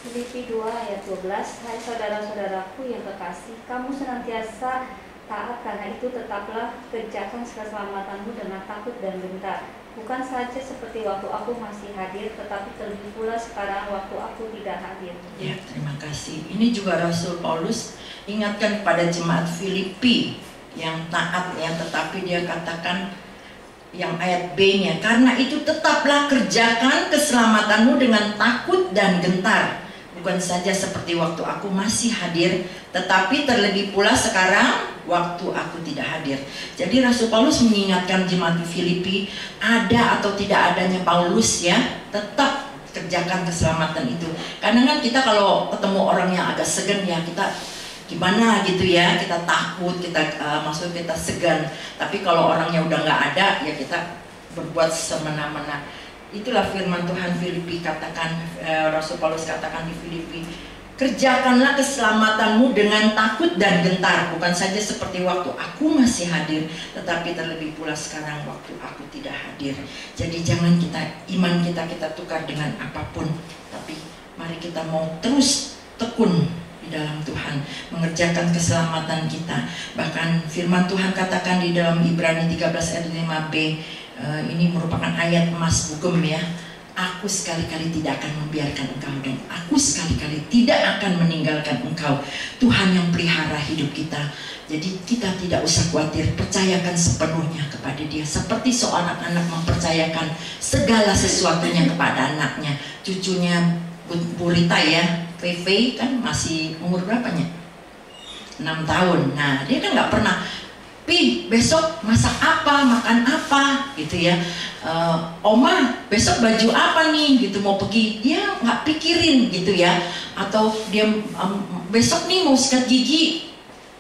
Filipi 2 ayat 12, hai saudara-saudaraku yang kekasih, kamu senantiasa taat, karena itu tetaplah kerjakan keselamatanmu dengan takut dan gentar. Bukan saja seperti waktu aku masih hadir, tetapi terlebih pula sekarang waktu aku tidak hadir. Ya, terima kasih. Ini juga Rasul Paulus ingatkan kepada jemaat Filipi yang taat ya, tetapi dia katakan yang ayat B-nya, karena itu tetaplah kerjakan keselamatanmu dengan takut dan gentar. Bukan saja seperti waktu aku masih hadir, tetapi terlebih pula sekarang waktu aku tidak hadir. Jadi Rasul Paulus mengingatkan jemaat di Filipi, ada atau tidak adanya Paulus ya, tetap kerjakan keselamatan itu. Kadang kan kita kalau ketemu orang yang agak segan ya, kita gimana gitu ya, kita takut, maksudnya kita segan. Tapi kalau orangnya udah nggak ada ya, kita berbuat semena-mena. Itulah firman Tuhan Filipi katakan, Rasul Paulus katakan di Filipi, kerjakanlah keselamatanmu dengan takut dan gentar, bukan saja seperti waktu aku masih hadir, tetapi terlebih pula sekarang waktu aku tidak hadir. Jadi jangan iman kita tukar dengan apapun, tapi mari kita mau terus tekun di dalam Tuhan, mengerjakan keselamatan kita. Bahkan firman Tuhan katakan di dalam Ibrani 13 ayat 5b, ini merupakan ayat emas bugem ya. Aku sekali-kali tidak akan membiarkan engkau, dan aku sekali-kali tidak akan meninggalkan engkau. Tuhan yang pelihara hidup kita. Jadi kita tidak usah khawatir, percayakan sepenuhnya kepada Dia. Seperti seorang anak mempercayakan segala sesuatunya kepada anaknya. Cucunya Bu Rita ya, VV kan masih umur berapanya? 6 tahun. Nah dia kan nggak pernah, Pi, besok masak apa, makan apa, gitu ya. Oma, besok baju apa nih, gitu mau pergi. Dia nggak pikirin, gitu ya. Atau dia besok nih mau sikat gigi,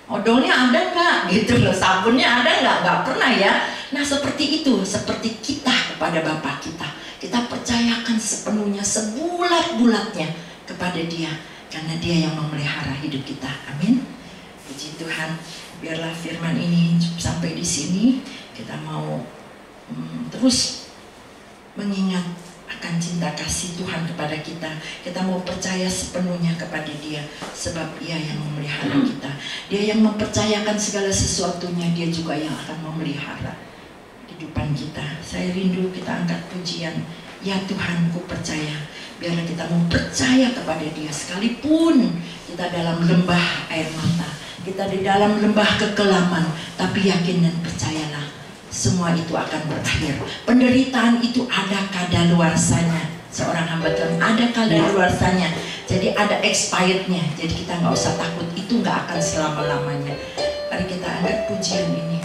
odolnya ada nggak, gitu loh. Sabunnya ada nggak pernah ya. Nah seperti itu, seperti kita kepada Bapa kita. Kita percayakan sepenuhnya, sebulat-bulatnya kepada Dia, karena Dia yang memelihara hidup kita. Amin. Puji Tuhan. Biarlah firman ini sampai di sini, kita mau terus mengingat akan cinta kasih Tuhan kepada kita. Kita mau percaya sepenuhnya kepada Dia, sebab Ia yang memelihara kita. Dia yang mempercayakan segala sesuatunya, Dia juga yang akan memelihara kehidupan kita. Saya rindu kita angkat pujian, ya Tuhan ku percaya. Biarlah kita mau percaya kepada Dia, sekalipun kita dalam lembah air mata, kita di dalam lembah kekelaman, tapi yakin dan percayalah, semua itu akan berakhir. Penderitaan itu ada kadaluarsanya. Seorang hamba Tuhan, ada kadaluarsanya. Jadi ada expirednya. Jadi kita nggak usah takut, itu nggak akan selama-lamanya. Mari kita angkat pujian ini.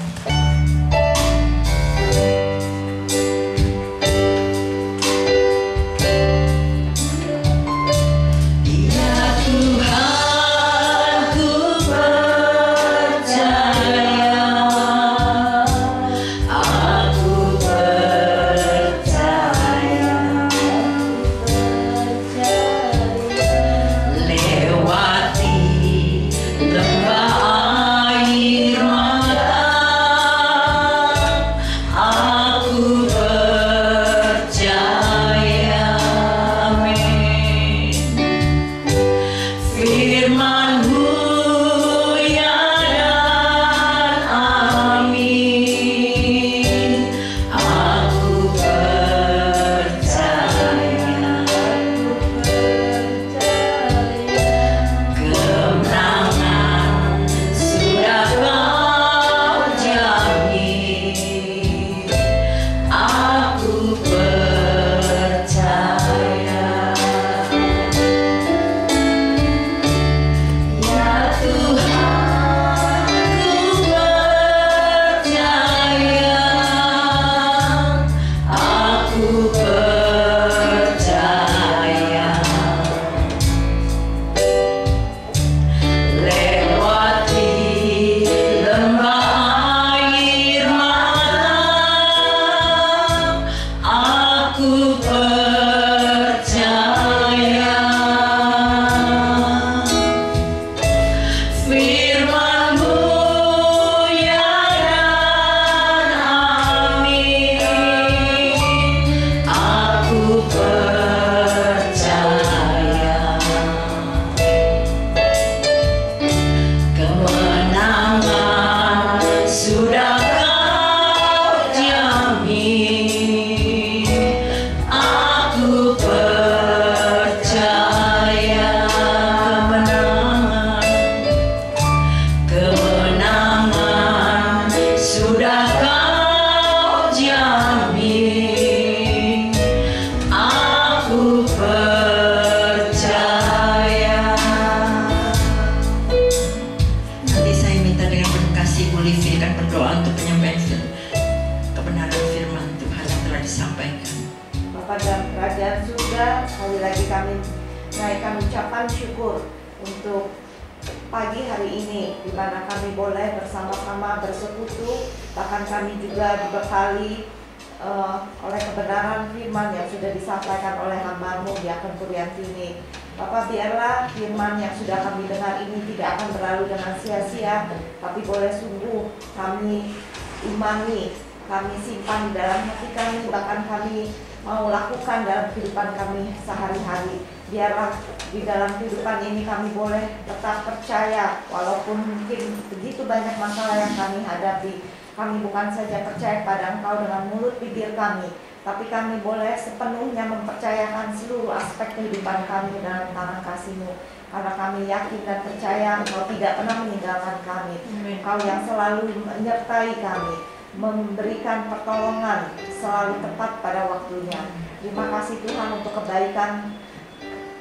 Oleh kebenaran firman yang sudah disampaikan oleh hamba-Mu Diakon Puriantini. Bapak, biarlah firman yang sudah kami dengar ini tidak akan berlalu dengan sia-sia, tapi boleh sungguh kami imani, kami simpan di dalam hati kami, bahkan kami mau lakukan dalam kehidupan kami sehari-hari. Biarlah di dalam kehidupan ini kami boleh tetap percaya, walaupun mungkin begitu banyak masalah yang kami hadapi. Kami bukan saja percaya pada Engkau dengan mulut bibir kami, tapi kami boleh sepenuhnya mempercayakan seluruh aspek kehidupan kami dalam tangan kasih-Mu. Karena kami yakin dan percaya Engkau tidak pernah meninggalkan kami. Engkau yang selalu menyertai kami, memberikan pertolongan selalu tepat pada waktunya. Terima kasih Tuhan untuk kebaikan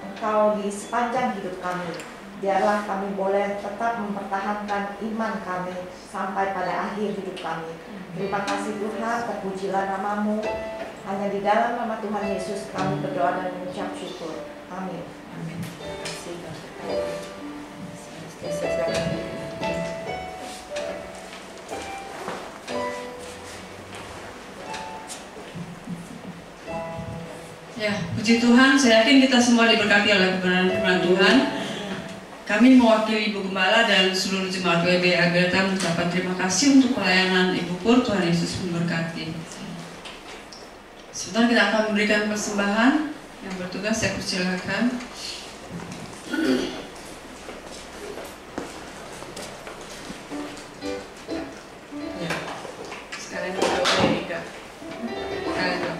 Engkau di sepanjang hidup kami. Biarlah kami boleh tetap mempertahankan iman kami sampai pada akhir hidup kami. Terima kasih Tuhan, terpujilah nama-Mu. Hanya di dalam nama Tuhan Yesus kami berdoa dan mengucap syukur. Amin. Amin. Terima kasih. Ya, puji Tuhan, saya yakin kita semua diberkati oleh kebenaran firman Tuhan. Kami mewakili Ibu Gembala dan seluruh jemaat WB Agarta mengucapkan terima kasih untuk pelayanan Ibu Pur. Tuhan Yesus memberkati. Sebentar kita akan memberikan persembahan. Yang bertugas saya persilakan. Ya, sekarang kita doa Ika. Sekarang doa.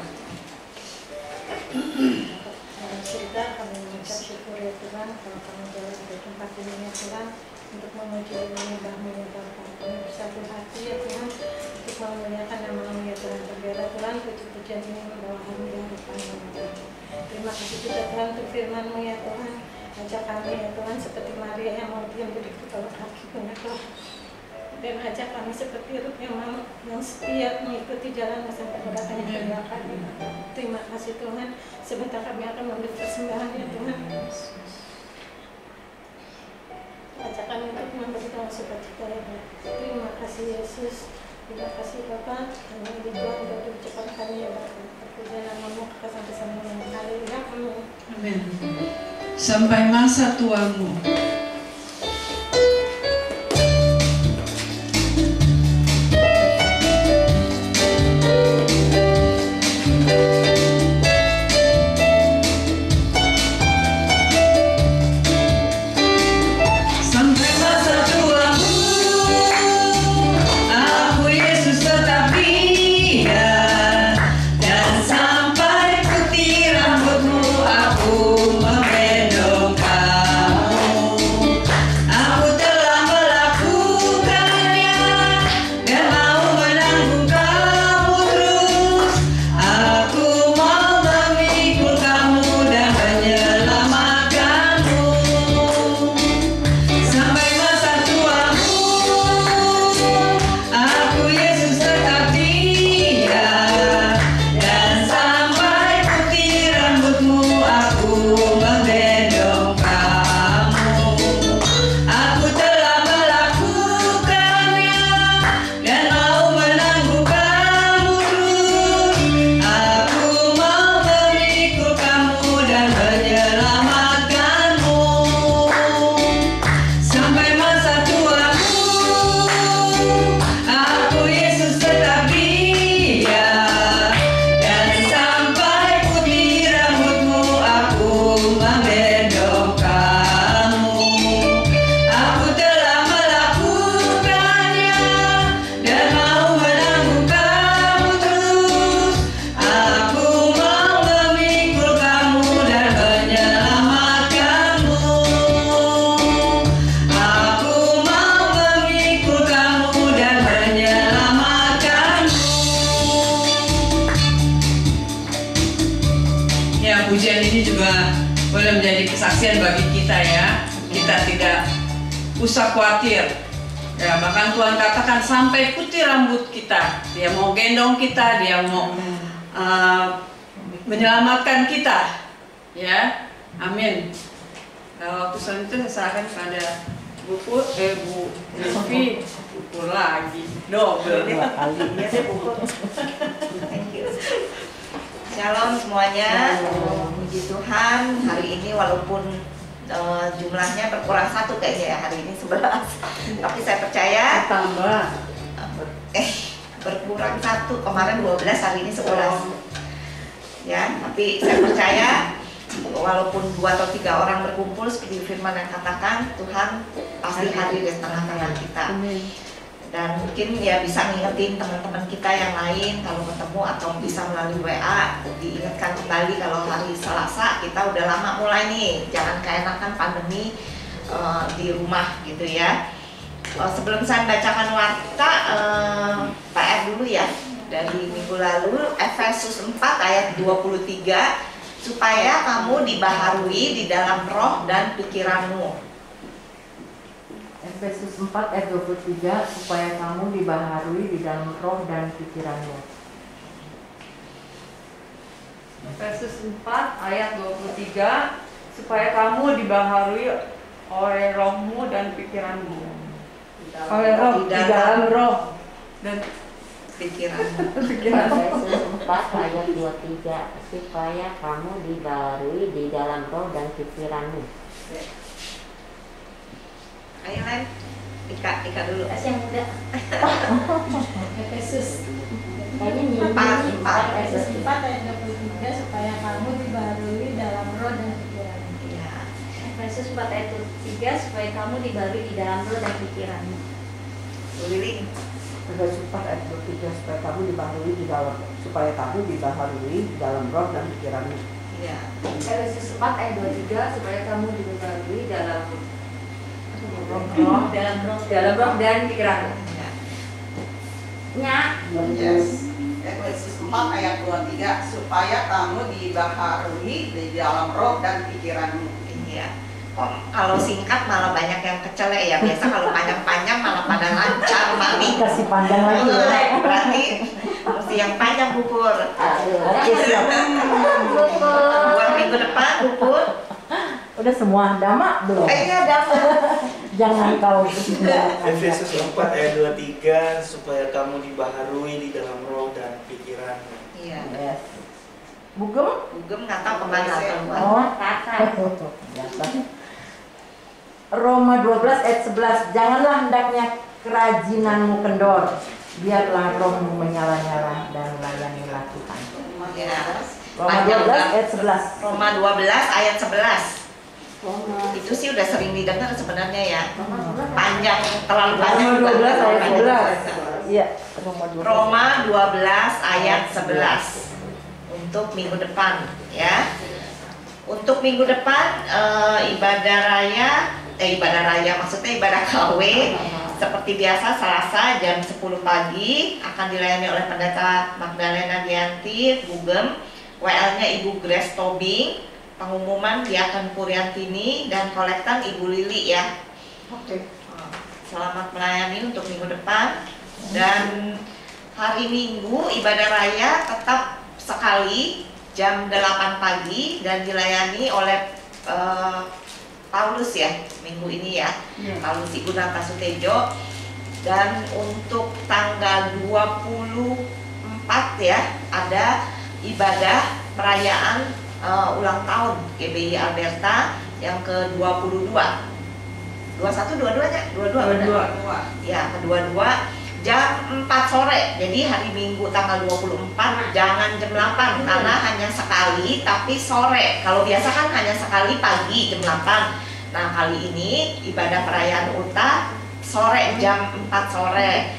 Sebentar kami mengucap syukur ya Tuhan, kalau kami jalan di tempat ini ya Tuhan, untuk memuji dan menyembah-Mu ya Tuhan, kami bersatu hati ya Tuhan, untuk memuliakan nama-Mu ya Tuhan. Terbiarlah Tuhan puji-pujian ini membawa kami yang depan ya Tuhan. Terima kasih juga Tuhan untuk firman-Mu ya Tuhan. Ajak kami ya Tuhan seperti Maria yang mau diam di kepala kaki-Mu ya Tuhan. Dan ajak kami seperti Rut yang setia mengikuti jalan sampai kedatangan yang kelihatan. Terima kasih Tuhan. Sebentar kami akan memberi persembahan ya Tuhan. Ajak kami untuk memberi doa sukacita ya Tuhan. Terima kasih Yesus. Terima kasih Bapak. Kami berdoa untuk ucapan kami ya Bapak. Terpujian nama-Mu sampai selama-lamanya. Haleluya. Amin. Sampai masa tuamu. Pujian ini juga boleh menjadi kesaksian bagi kita ya. Kita tidak usah khawatir. Ya, bahkan Tuhan katakan sampai putih rambut kita. Dia mau gendong kita, Dia mau menyelamatkan kita. Ya, amin. Waktu selanjutnya saya serahkan pada Bu Lufi. Buku lagi, double. Thank you. Shalom semuanya, puji Tuhan. Hari ini walaupun jumlahnya berkurang 1 kayaknya ya, hari ini 11. Tapi saya percaya tambah. Berkurang 1, kemarin 12, hari ini 11. Ya, tapi saya percaya walaupun 2 atau 3 orang berkumpul seperti firman yang katakan, Tuhan pasti hadir di tengah-tengah kita. Dan mungkin ya bisa ngingetin teman-teman kita yang lain kalau ketemu, atau bisa melalui WA diingatkan kembali kalau hari Selasa kita udah lama mulai nih, jangan keenakan pandemi di rumah gitu ya. Sebelum saya bacakan warta PR dulu ya dari minggu lalu, Efesus 4 ayat 23, supaya kamu dibaharui di dalam roh dan pikiranmu. Efesus 4 ayat 23, supaya kamu dibaharui di dalam roh dan pikiranmu. Efesus 4 ayat 23, supaya kamu dibaharui oleh rohmu dan pikiranmu. Oleh roh, di dalam roh dan Pikiranmu. Efesus 4 ayat 23, supaya kamu dibaharui di dalam roh dan pikiranmu. Ayo Len, Ika dulu. Yang muda. Efesus. Kayaknya 4 Efesus 4 ayat 3 supaya kamu dibarui di dalam roh dan pikiranmu. Lili. Efesus 4 ayat 23 supaya kamu dibaharui di dalam roh dan pikiranmu. Iya. Efesus 4 ayat 23 supaya kamu dibaharui dalam roh dan pikiranmu. Nya. Yes. Efesus 4 ayat 23 supaya kamu dibaharui di dalam roh dan pikiranmu. Iya. Kalau singkat malah banyak yang kecelek ya. Biasa kalau panjang-panjang malah pada lancar mami. Kasih panjang lagi ya. Berarti mesti yang panjang Bupur. Oke, siap. Buat minggu depan Bupur. Udah semua dama belum? Iya dapat. Jangan kau Efesus 4 ayat 23 supaya kamu dibaharui di dalam roh dan pikiranmu. Iya. Yes. Bugem? Bugem nggak tahu kemana keluar. Oh, Kata. Roma 12 ayat 11. Janganlah hendaknya kerajinanmu kendor. Biarlah rohmu menyala-nyala dan layanilah Tuhan. Ya. Roma 12 ayat 11. Roma 12 ayat 11. Itu sih udah sering didengar sebenarnya ya. Panjang, terlalu panjang. Roma 12 ayat 11. Iya, Roma 12 ayat 11. Untuk minggu depan ya. Untuk minggu depan ibadah raya maksudnya ibadah KW seperti biasa Selasa jam 10 pagi akan dilayani oleh Pendeta Magdalena Dianti Bugem, WL-nya Ibu Grace Tobing, pengumuman Diaken Puriantini dan kolektan Ibu Lili ya. Oke. Selamat melayani untuk minggu depan. Dan hari Minggu ibadah raya tetap sekali jam 8 pagi dan dilayani oleh Paulus ya minggu ini ya. Paulus Igunata Sutejo. Dan untuk tanggal 24 ya ada ibadah perayaan ulang tahun GBI Alberta yang ke-22. 21 dua-duanya? Dua-dua. Ya, kedua-dua jam 4 sore. Jadi hari Minggu tanggal 24 jangan jam 8 karena hanya sekali tapi sore. Kalau biasa kan hanya sekali pagi jam 8. Nah, kali ini ibadah perayaan Ulta sore jam 4 sore.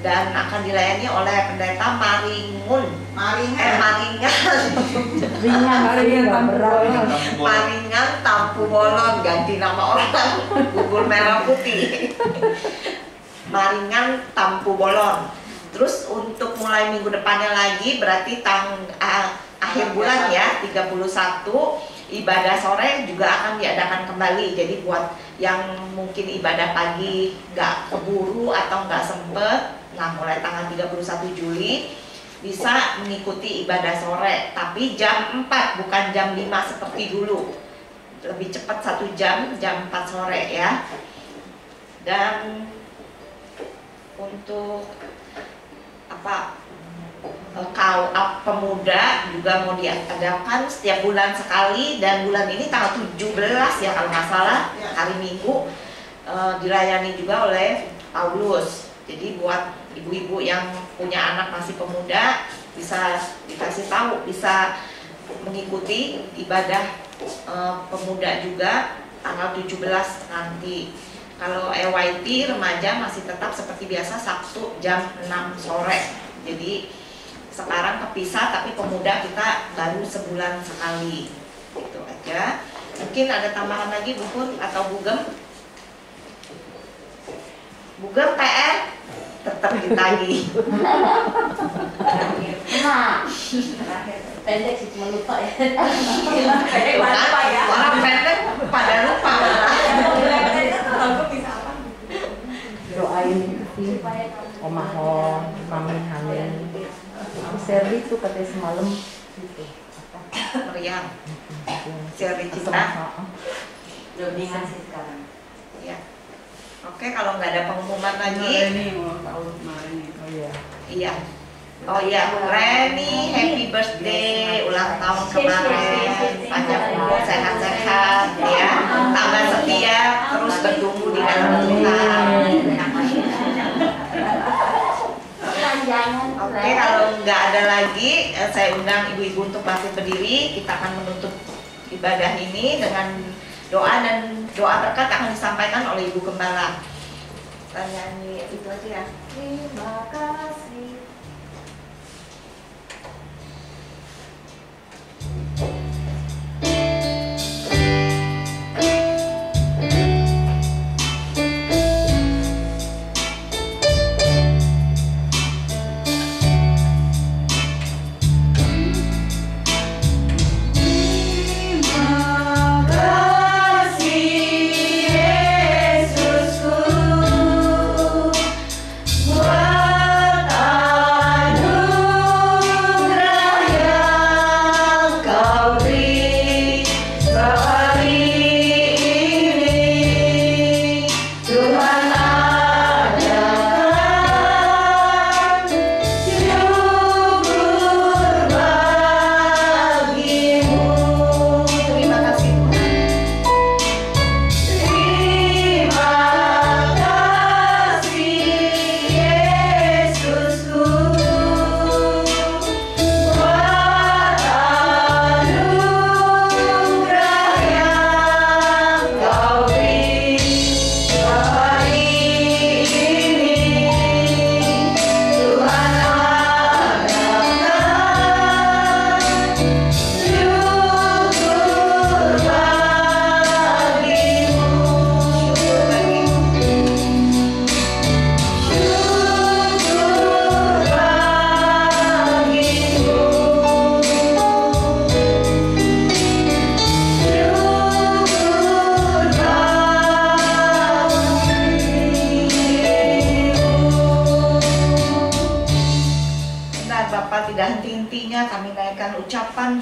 Dan akan dilayani oleh Pendeta Maringan Tampu Bolon, ganti nama orang gugur merah putih. Maringan Tampu Bolon. Terus untuk mulai minggu depannya lagi berarti akhir bulan ya 31 ibadah sore juga akan diadakan kembali. Jadi buat yang mungkin ibadah pagi nggak keburu atau nggak sempet, nah mulai tanggal 31 Juli bisa mengikuti ibadah sore, tapi jam 4 bukan jam 5 seperti dulu. Lebih cepat 1 jam 4 sore ya. Dan untuk pemuda juga mau diadakan setiap bulan sekali, dan bulan ini tanggal 17 ya kalau nggak salah hari Minggu dilayani juga oleh Paulus. Jadi buat ibu-ibu yang punya anak masih pemuda bisa dikasih tahu, bisa mengikuti ibadah pemuda juga tanggal 17 nanti. Kalau EYT remaja masih tetap seperti biasa Sabtu jam 6 sore. Jadi sekarang kepisah, tapi pemuda kita baru sebulan sekali. Gitu aja. Mungkin ada tambahan lagi Bu Pur atau Bugem? Bugem PR tetap ditagih. Pendek sih cuma lupa ya. Orang pendek pada lupa. Doain sih Omahon, Mami Hamil. Serdi tuh katanya semalam gitu. Meriam. Serdi Citra. Domingan sih sekarang. Ya. Oke, kalau nggak ada pengumuman lagi. Oh iya. Iya. Oh iya, Reni, happy birthday, ulang tahun kemarin, panjang umur, sehat-sehat, ya, tambah setia, terus bertumbuh di dalam Tuhan. Oke, kalau nggak ada lagi, saya undang ibu-ibu untuk bangkit berdiri. Kita akan menutup ibadah ini dengan doa dan doa berkat akan disampaikan oleh Ibu Gembala. Kita nyanyi itu aja ya. Terima kasih.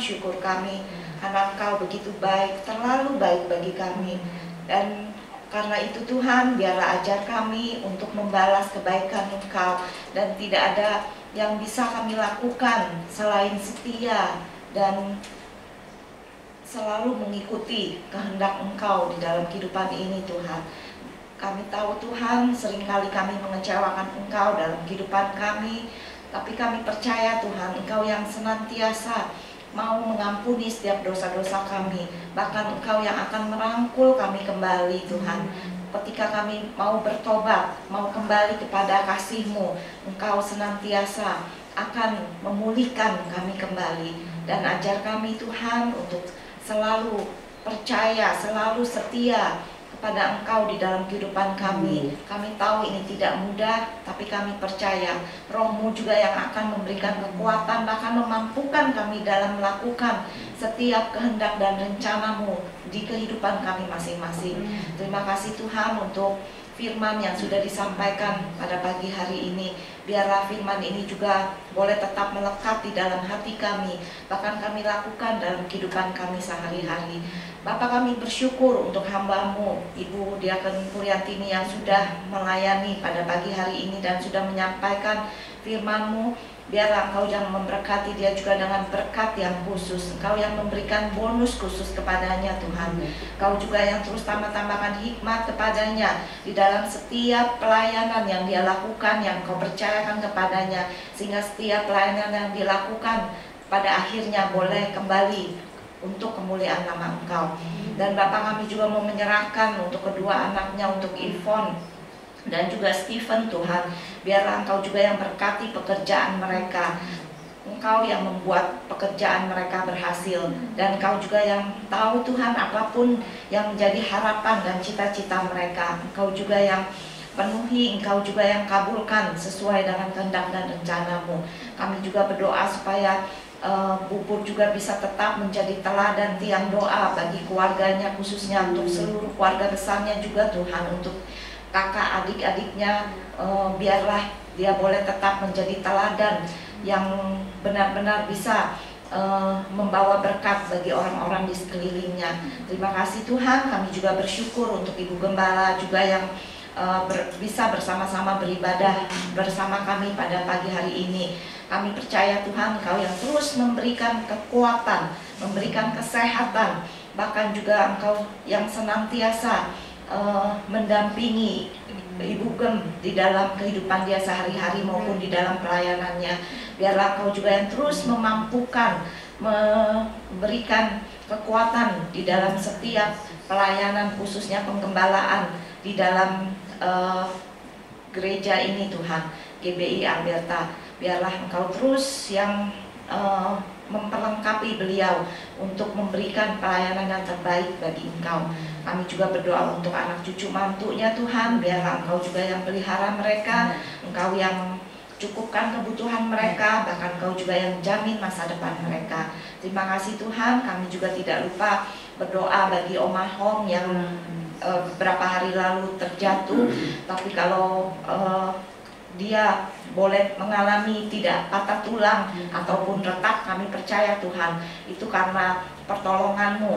Syukur kami karena Engkau begitu baik, terlalu baik bagi kami. Dan karena itu Tuhan, biarlah ajar kami untuk membalas kebaikan Engkau. Dan tidak ada yang bisa kami lakukan selain setia dan selalu mengikuti kehendak Engkau di dalam kehidupan ini Tuhan. Kami tahu Tuhan, seringkali kami mengecewakan Engkau dalam kehidupan kami, tapi kami percaya Tuhan, Engkau yang senantiasa mau mengampuni setiap dosa-dosa kami. Bahkan Engkau yang akan merangkul kami kembali Tuhan. Ketika kami mau bertobat, mau kembali kepada kasih-Mu, Engkau senantiasa akan memulihkan kami kembali. Dan ajar kami Tuhan untuk selalu percaya, selalu setia kepada Engkau di dalam kehidupan kami. Kami tahu ini tidak mudah, tapi kami percaya Roh-Mu juga yang akan memberikan kekuatan, bahkan memampukan kami dalam melakukan setiap kehendak dan rencana-Mu di kehidupan kami masing-masing. Terima kasih Tuhan untuk firman yang sudah disampaikan pada pagi hari ini. Biarlah firman ini juga boleh tetap melekat di dalam hati kami, bahkan kami lakukan dalam kehidupan kami sehari-hari. Bapak, kami bersyukur untuk hamba-Mu, Ibu Diakon Puriantini yang sudah melayani pada pagi hari ini dan sudah menyampaikan firman-Mu. Biarlah Engkau yang memberkati dia juga dengan berkat yang khusus. Engkau yang memberikan bonus khusus kepadanya Tuhan. Engkau juga yang terus tambahkan hikmat kepadanya di dalam setiap pelayanan yang dia lakukan, yang Engkau percayakan kepadanya, sehingga setiap pelayanan yang dilakukan pada akhirnya boleh kembali untuk kemuliaan nama Engkau. Dan Bapak, kami juga mau menyerahkan untuk kedua anaknya, untuk Yvonne dan juga Stephen Tuhan. Biarlah Engkau juga yang berkati pekerjaan mereka. Engkau yang membuat pekerjaan mereka berhasil. Dan Engkau juga yang tahu Tuhan apapun yang menjadi harapan dan cita-cita mereka. Engkau juga yang penuhi, Engkau juga yang kabulkan sesuai dengan kehendak dan rencana-Mu. Kami juga berdoa supaya Bubur juga bisa tetap menjadi teladan tiang doa bagi keluarganya, khususnya untuk seluruh keluarga besarnya juga Tuhan, untuk kakak adik-adiknya. Biarlah dia boleh tetap menjadi teladan yang benar-benar bisa membawa berkat bagi orang-orang di sekelilingnya. Terima kasih Tuhan. Kami juga bersyukur untuk Ibu Gembala juga yang bisa bersama-sama beribadah bersama kami pada pagi hari ini. Kami percaya Tuhan, Engkau yang terus memberikan kekuatan, memberikan kesehatan, bahkan juga Engkau yang senantiasa mendampingi Ibu Gem di dalam kehidupan dia sehari-hari maupun di dalam pelayanannya. Biarlah Engkau juga yang terus memampukan, memberikan kekuatan di dalam setiap pelayanan khususnya penggembalaan di dalam gereja ini Tuhan, GBI Alberta. Biarlah Engkau terus yang memperlengkapi beliau untuk memberikan pelayanan yang terbaik bagi Engkau. Kami juga berdoa untuk anak cucu mantunya Tuhan, biarlah Engkau juga yang pelihara mereka, Engkau yang cukupkan kebutuhan mereka, bahkan Engkau juga yang jamin masa depan mereka. Terima kasih Tuhan. Kami juga tidak lupa berdoa bagi Oma Hong yang beberapa hari lalu terjatuh, tapi kalau dia boleh mengalami tidak patah tulang ataupun retak, kami percaya Tuhan itu karena pertolongan-Mu.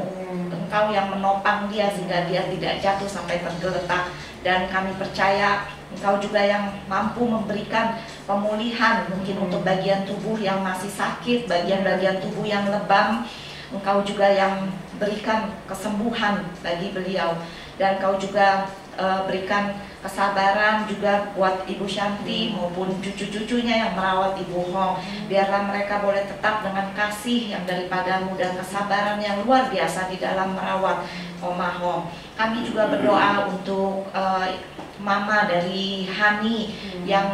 Engkau yang menopang dia sehingga dia tidak jatuh sampai tergeletak, dan kami percaya Engkau juga yang mampu memberikan pemulihan mungkin untuk bagian tubuh yang masih sakit, bagian-bagian tubuh yang lebam. Engkau juga yang berikan kesembuhan bagi beliau, dan Engkau juga berikan kesabaran juga buat Ibu Shanti maupun cucu-cucunya yang merawat Ibu Hong. Biarlah mereka boleh tetap dengan kasih yang daripada-Mu dan kesabaran yang luar biasa di dalam merawat Oma Hong. Kami juga berdoa untuk mama dari Hani yang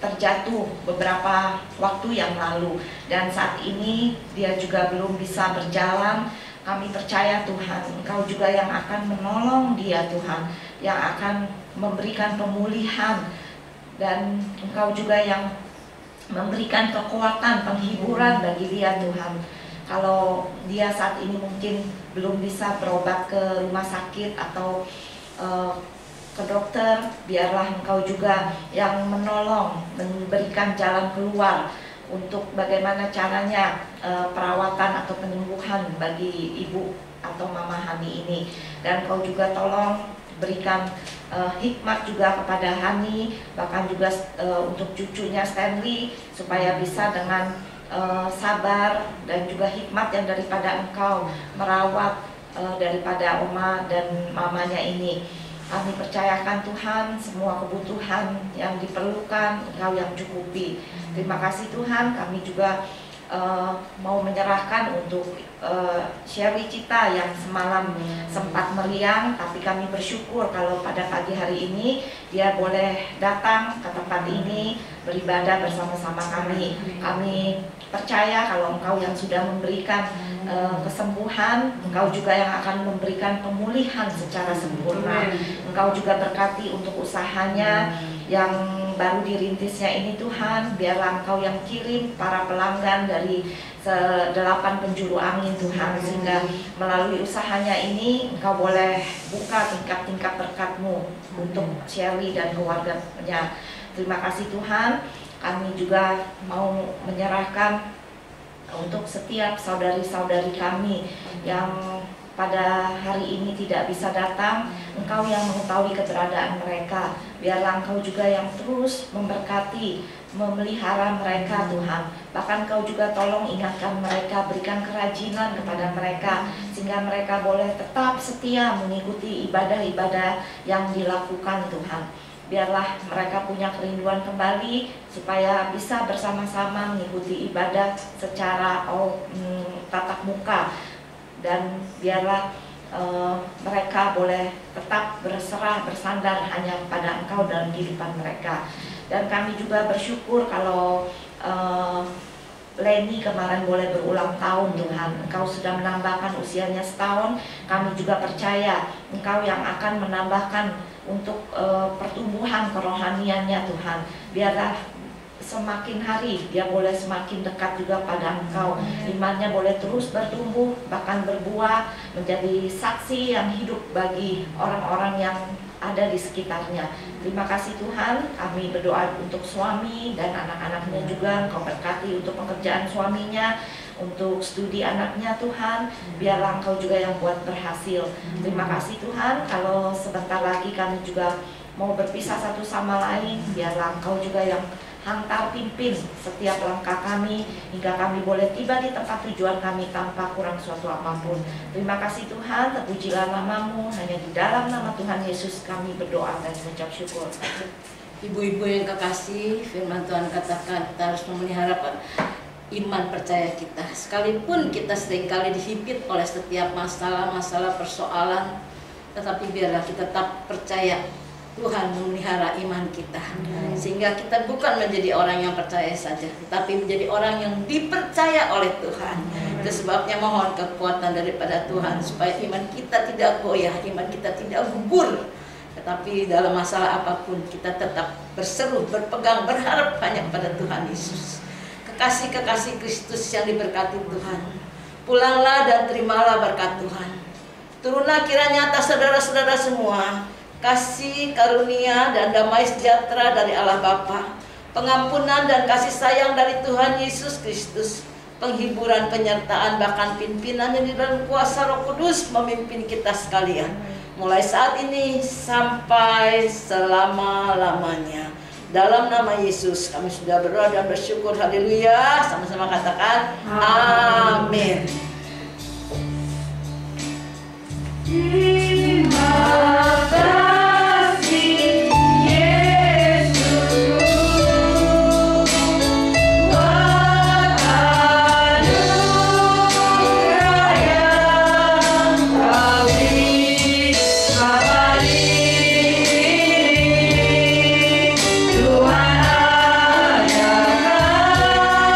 terjatuh beberapa waktu yang lalu, dan saat ini dia juga belum bisa berjalan. Kami percaya Tuhan, Engkau juga yang akan menolong dia Tuhan, yang akan memberikan pemulihan, dan Engkau juga yang memberikan kekuatan, penghiburan bagi dia Tuhan. Kalau dia saat ini mungkin belum bisa berobat ke rumah sakit atau ke dokter, biarlah Engkau juga yang menolong, memberikan jalan keluar untuk bagaimana caranya perawatan atau penyembuhan bagi ibu atau Mama Hani ini. Dan Engkau juga tolong berikan hikmat juga kepada Hani, bahkan juga untuk cucunya Stanley, supaya bisa dengan sabar dan juga hikmat yang daripada Engkau merawat daripada Oma dan mamanya ini. Kami percayakan Tuhan semua kebutuhan yang diperlukan Engkau yang cukupi. Terima kasih Tuhan. Kami juga mau menyerahkan untuk Sherry Cita yang semalam sempat meriang, tapi kami bersyukur kalau pada pagi hari ini dia boleh datang ke tempat ini beribadah bersama-sama kami. Kami percaya kalau Engkau yang sudah memberikan kesembuhan, Engkau juga yang akan memberikan pemulihan secara sempurna. Engkau juga berkati untuk usahanya yang baru dirintisnya ini Tuhan. Biarlah Engkau yang kirim para pelanggan dari 8 penjuru angin Tuhan, sehingga melalui usahanya ini Engkau boleh buka tingkat-tingkat berkat-Mu untuk Sherry dan keluarganya. Terima kasih Tuhan. Kami juga mau menyerahkan untuk setiap saudari-saudari kami yang pada hari ini tidak bisa datang. Engkau yang mengetahui keberadaan mereka. Biarlah Engkau juga yang terus memberkati, memelihara mereka Tuhan. Bahkan Engkau juga tolong ingatkan mereka, berikan kerajinan kepada mereka, sehingga mereka boleh tetap setia mengikuti ibadah-ibadah yang dilakukan Tuhan. Biarlah mereka punya kerinduan kembali supaya bisa bersama-sama mengikuti ibadah secara tatap muka, dan biarlah mereka boleh tetap berserah, bersandar hanya pada Engkau dalam kehidupan mereka. Dan kami juga bersyukur kalau Leni kemarin boleh berulang tahun Tuhan. Engkau sudah menambahkan usianya setahun. Kami juga percaya Engkau yang akan menambahkan untuk pertumbuhan kerohaniannya Tuhan. Biarlah semakin hari dia boleh semakin dekat juga pada Engkau. Imannya boleh terus bertumbuh, bahkan berbuah menjadi saksi yang hidup bagi orang-orang yang ada di sekitarnya. Terima kasih Tuhan. Kami berdoa untuk suami dan anak-anaknya juga. Engkau berkati untuk pekerjaan suaminya, untuk studi anaknya Tuhan. Biarlah Engkau juga yang buat berhasil. Terima kasih Tuhan. Kalau sebentar lagi kami juga mau berpisah satu sama lain, biarlah Engkau juga yang hantar pimpin setiap langkah kami, hingga kami boleh tiba di tempat tujuan kami tanpa kurang suatu apapun. Terima kasih Tuhan, terpujilah nama-Mu. Hanya di dalam nama Tuhan Yesus kami berdoa dan mengucap syukur. Ibu-ibu yang kekasih, firman Tuhan katakan kita harus memelihara iman percaya kita. Sekalipun kita seringkali dihimpit oleh setiap masalah-masalah persoalan, tetapi biarlah kita tetap percaya Tuhan memelihara iman kita, sehingga kita bukan menjadi orang yang percaya saja, tetapi menjadi orang yang dipercaya oleh Tuhan. Itu sebabnya mohon kekuatan daripada Tuhan supaya iman kita tidak goyah, iman kita tidak gugur, tetapi dalam masalah apapun kita tetap berseru, berpegang, berharap hanya pada Tuhan Yesus. Kekasih-kekasih Kristus yang diberkati Tuhan, pulanglah dan terimalah berkat Tuhan. Turunlah kiranya atas saudara-saudara semua kasih, karunia, dan damai sejahtera dari Allah Bapa, pengampunan dan kasih sayang dari Tuhan Yesus Kristus, penghiburan, penyertaan, bahkan pimpinan yang di dalam kuasa Roh Kudus memimpin kita sekalian, mulai saat ini sampai selama-lamanya. Dalam nama Yesus kami sudah berdoa dan bersyukur. Haleluya. Sama-sama katakan amin. Terima kasih Yesus, buat anugerah yang Kau beri hari ini. Tuhan adakan syukur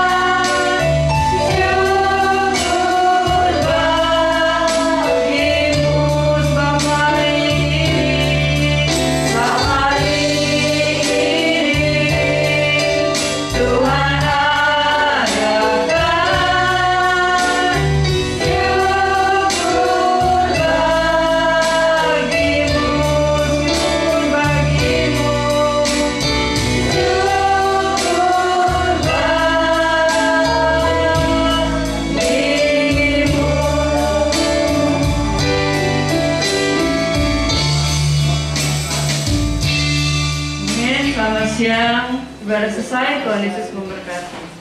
siang, ibadah selesai, Tuhan Yesus memberkati.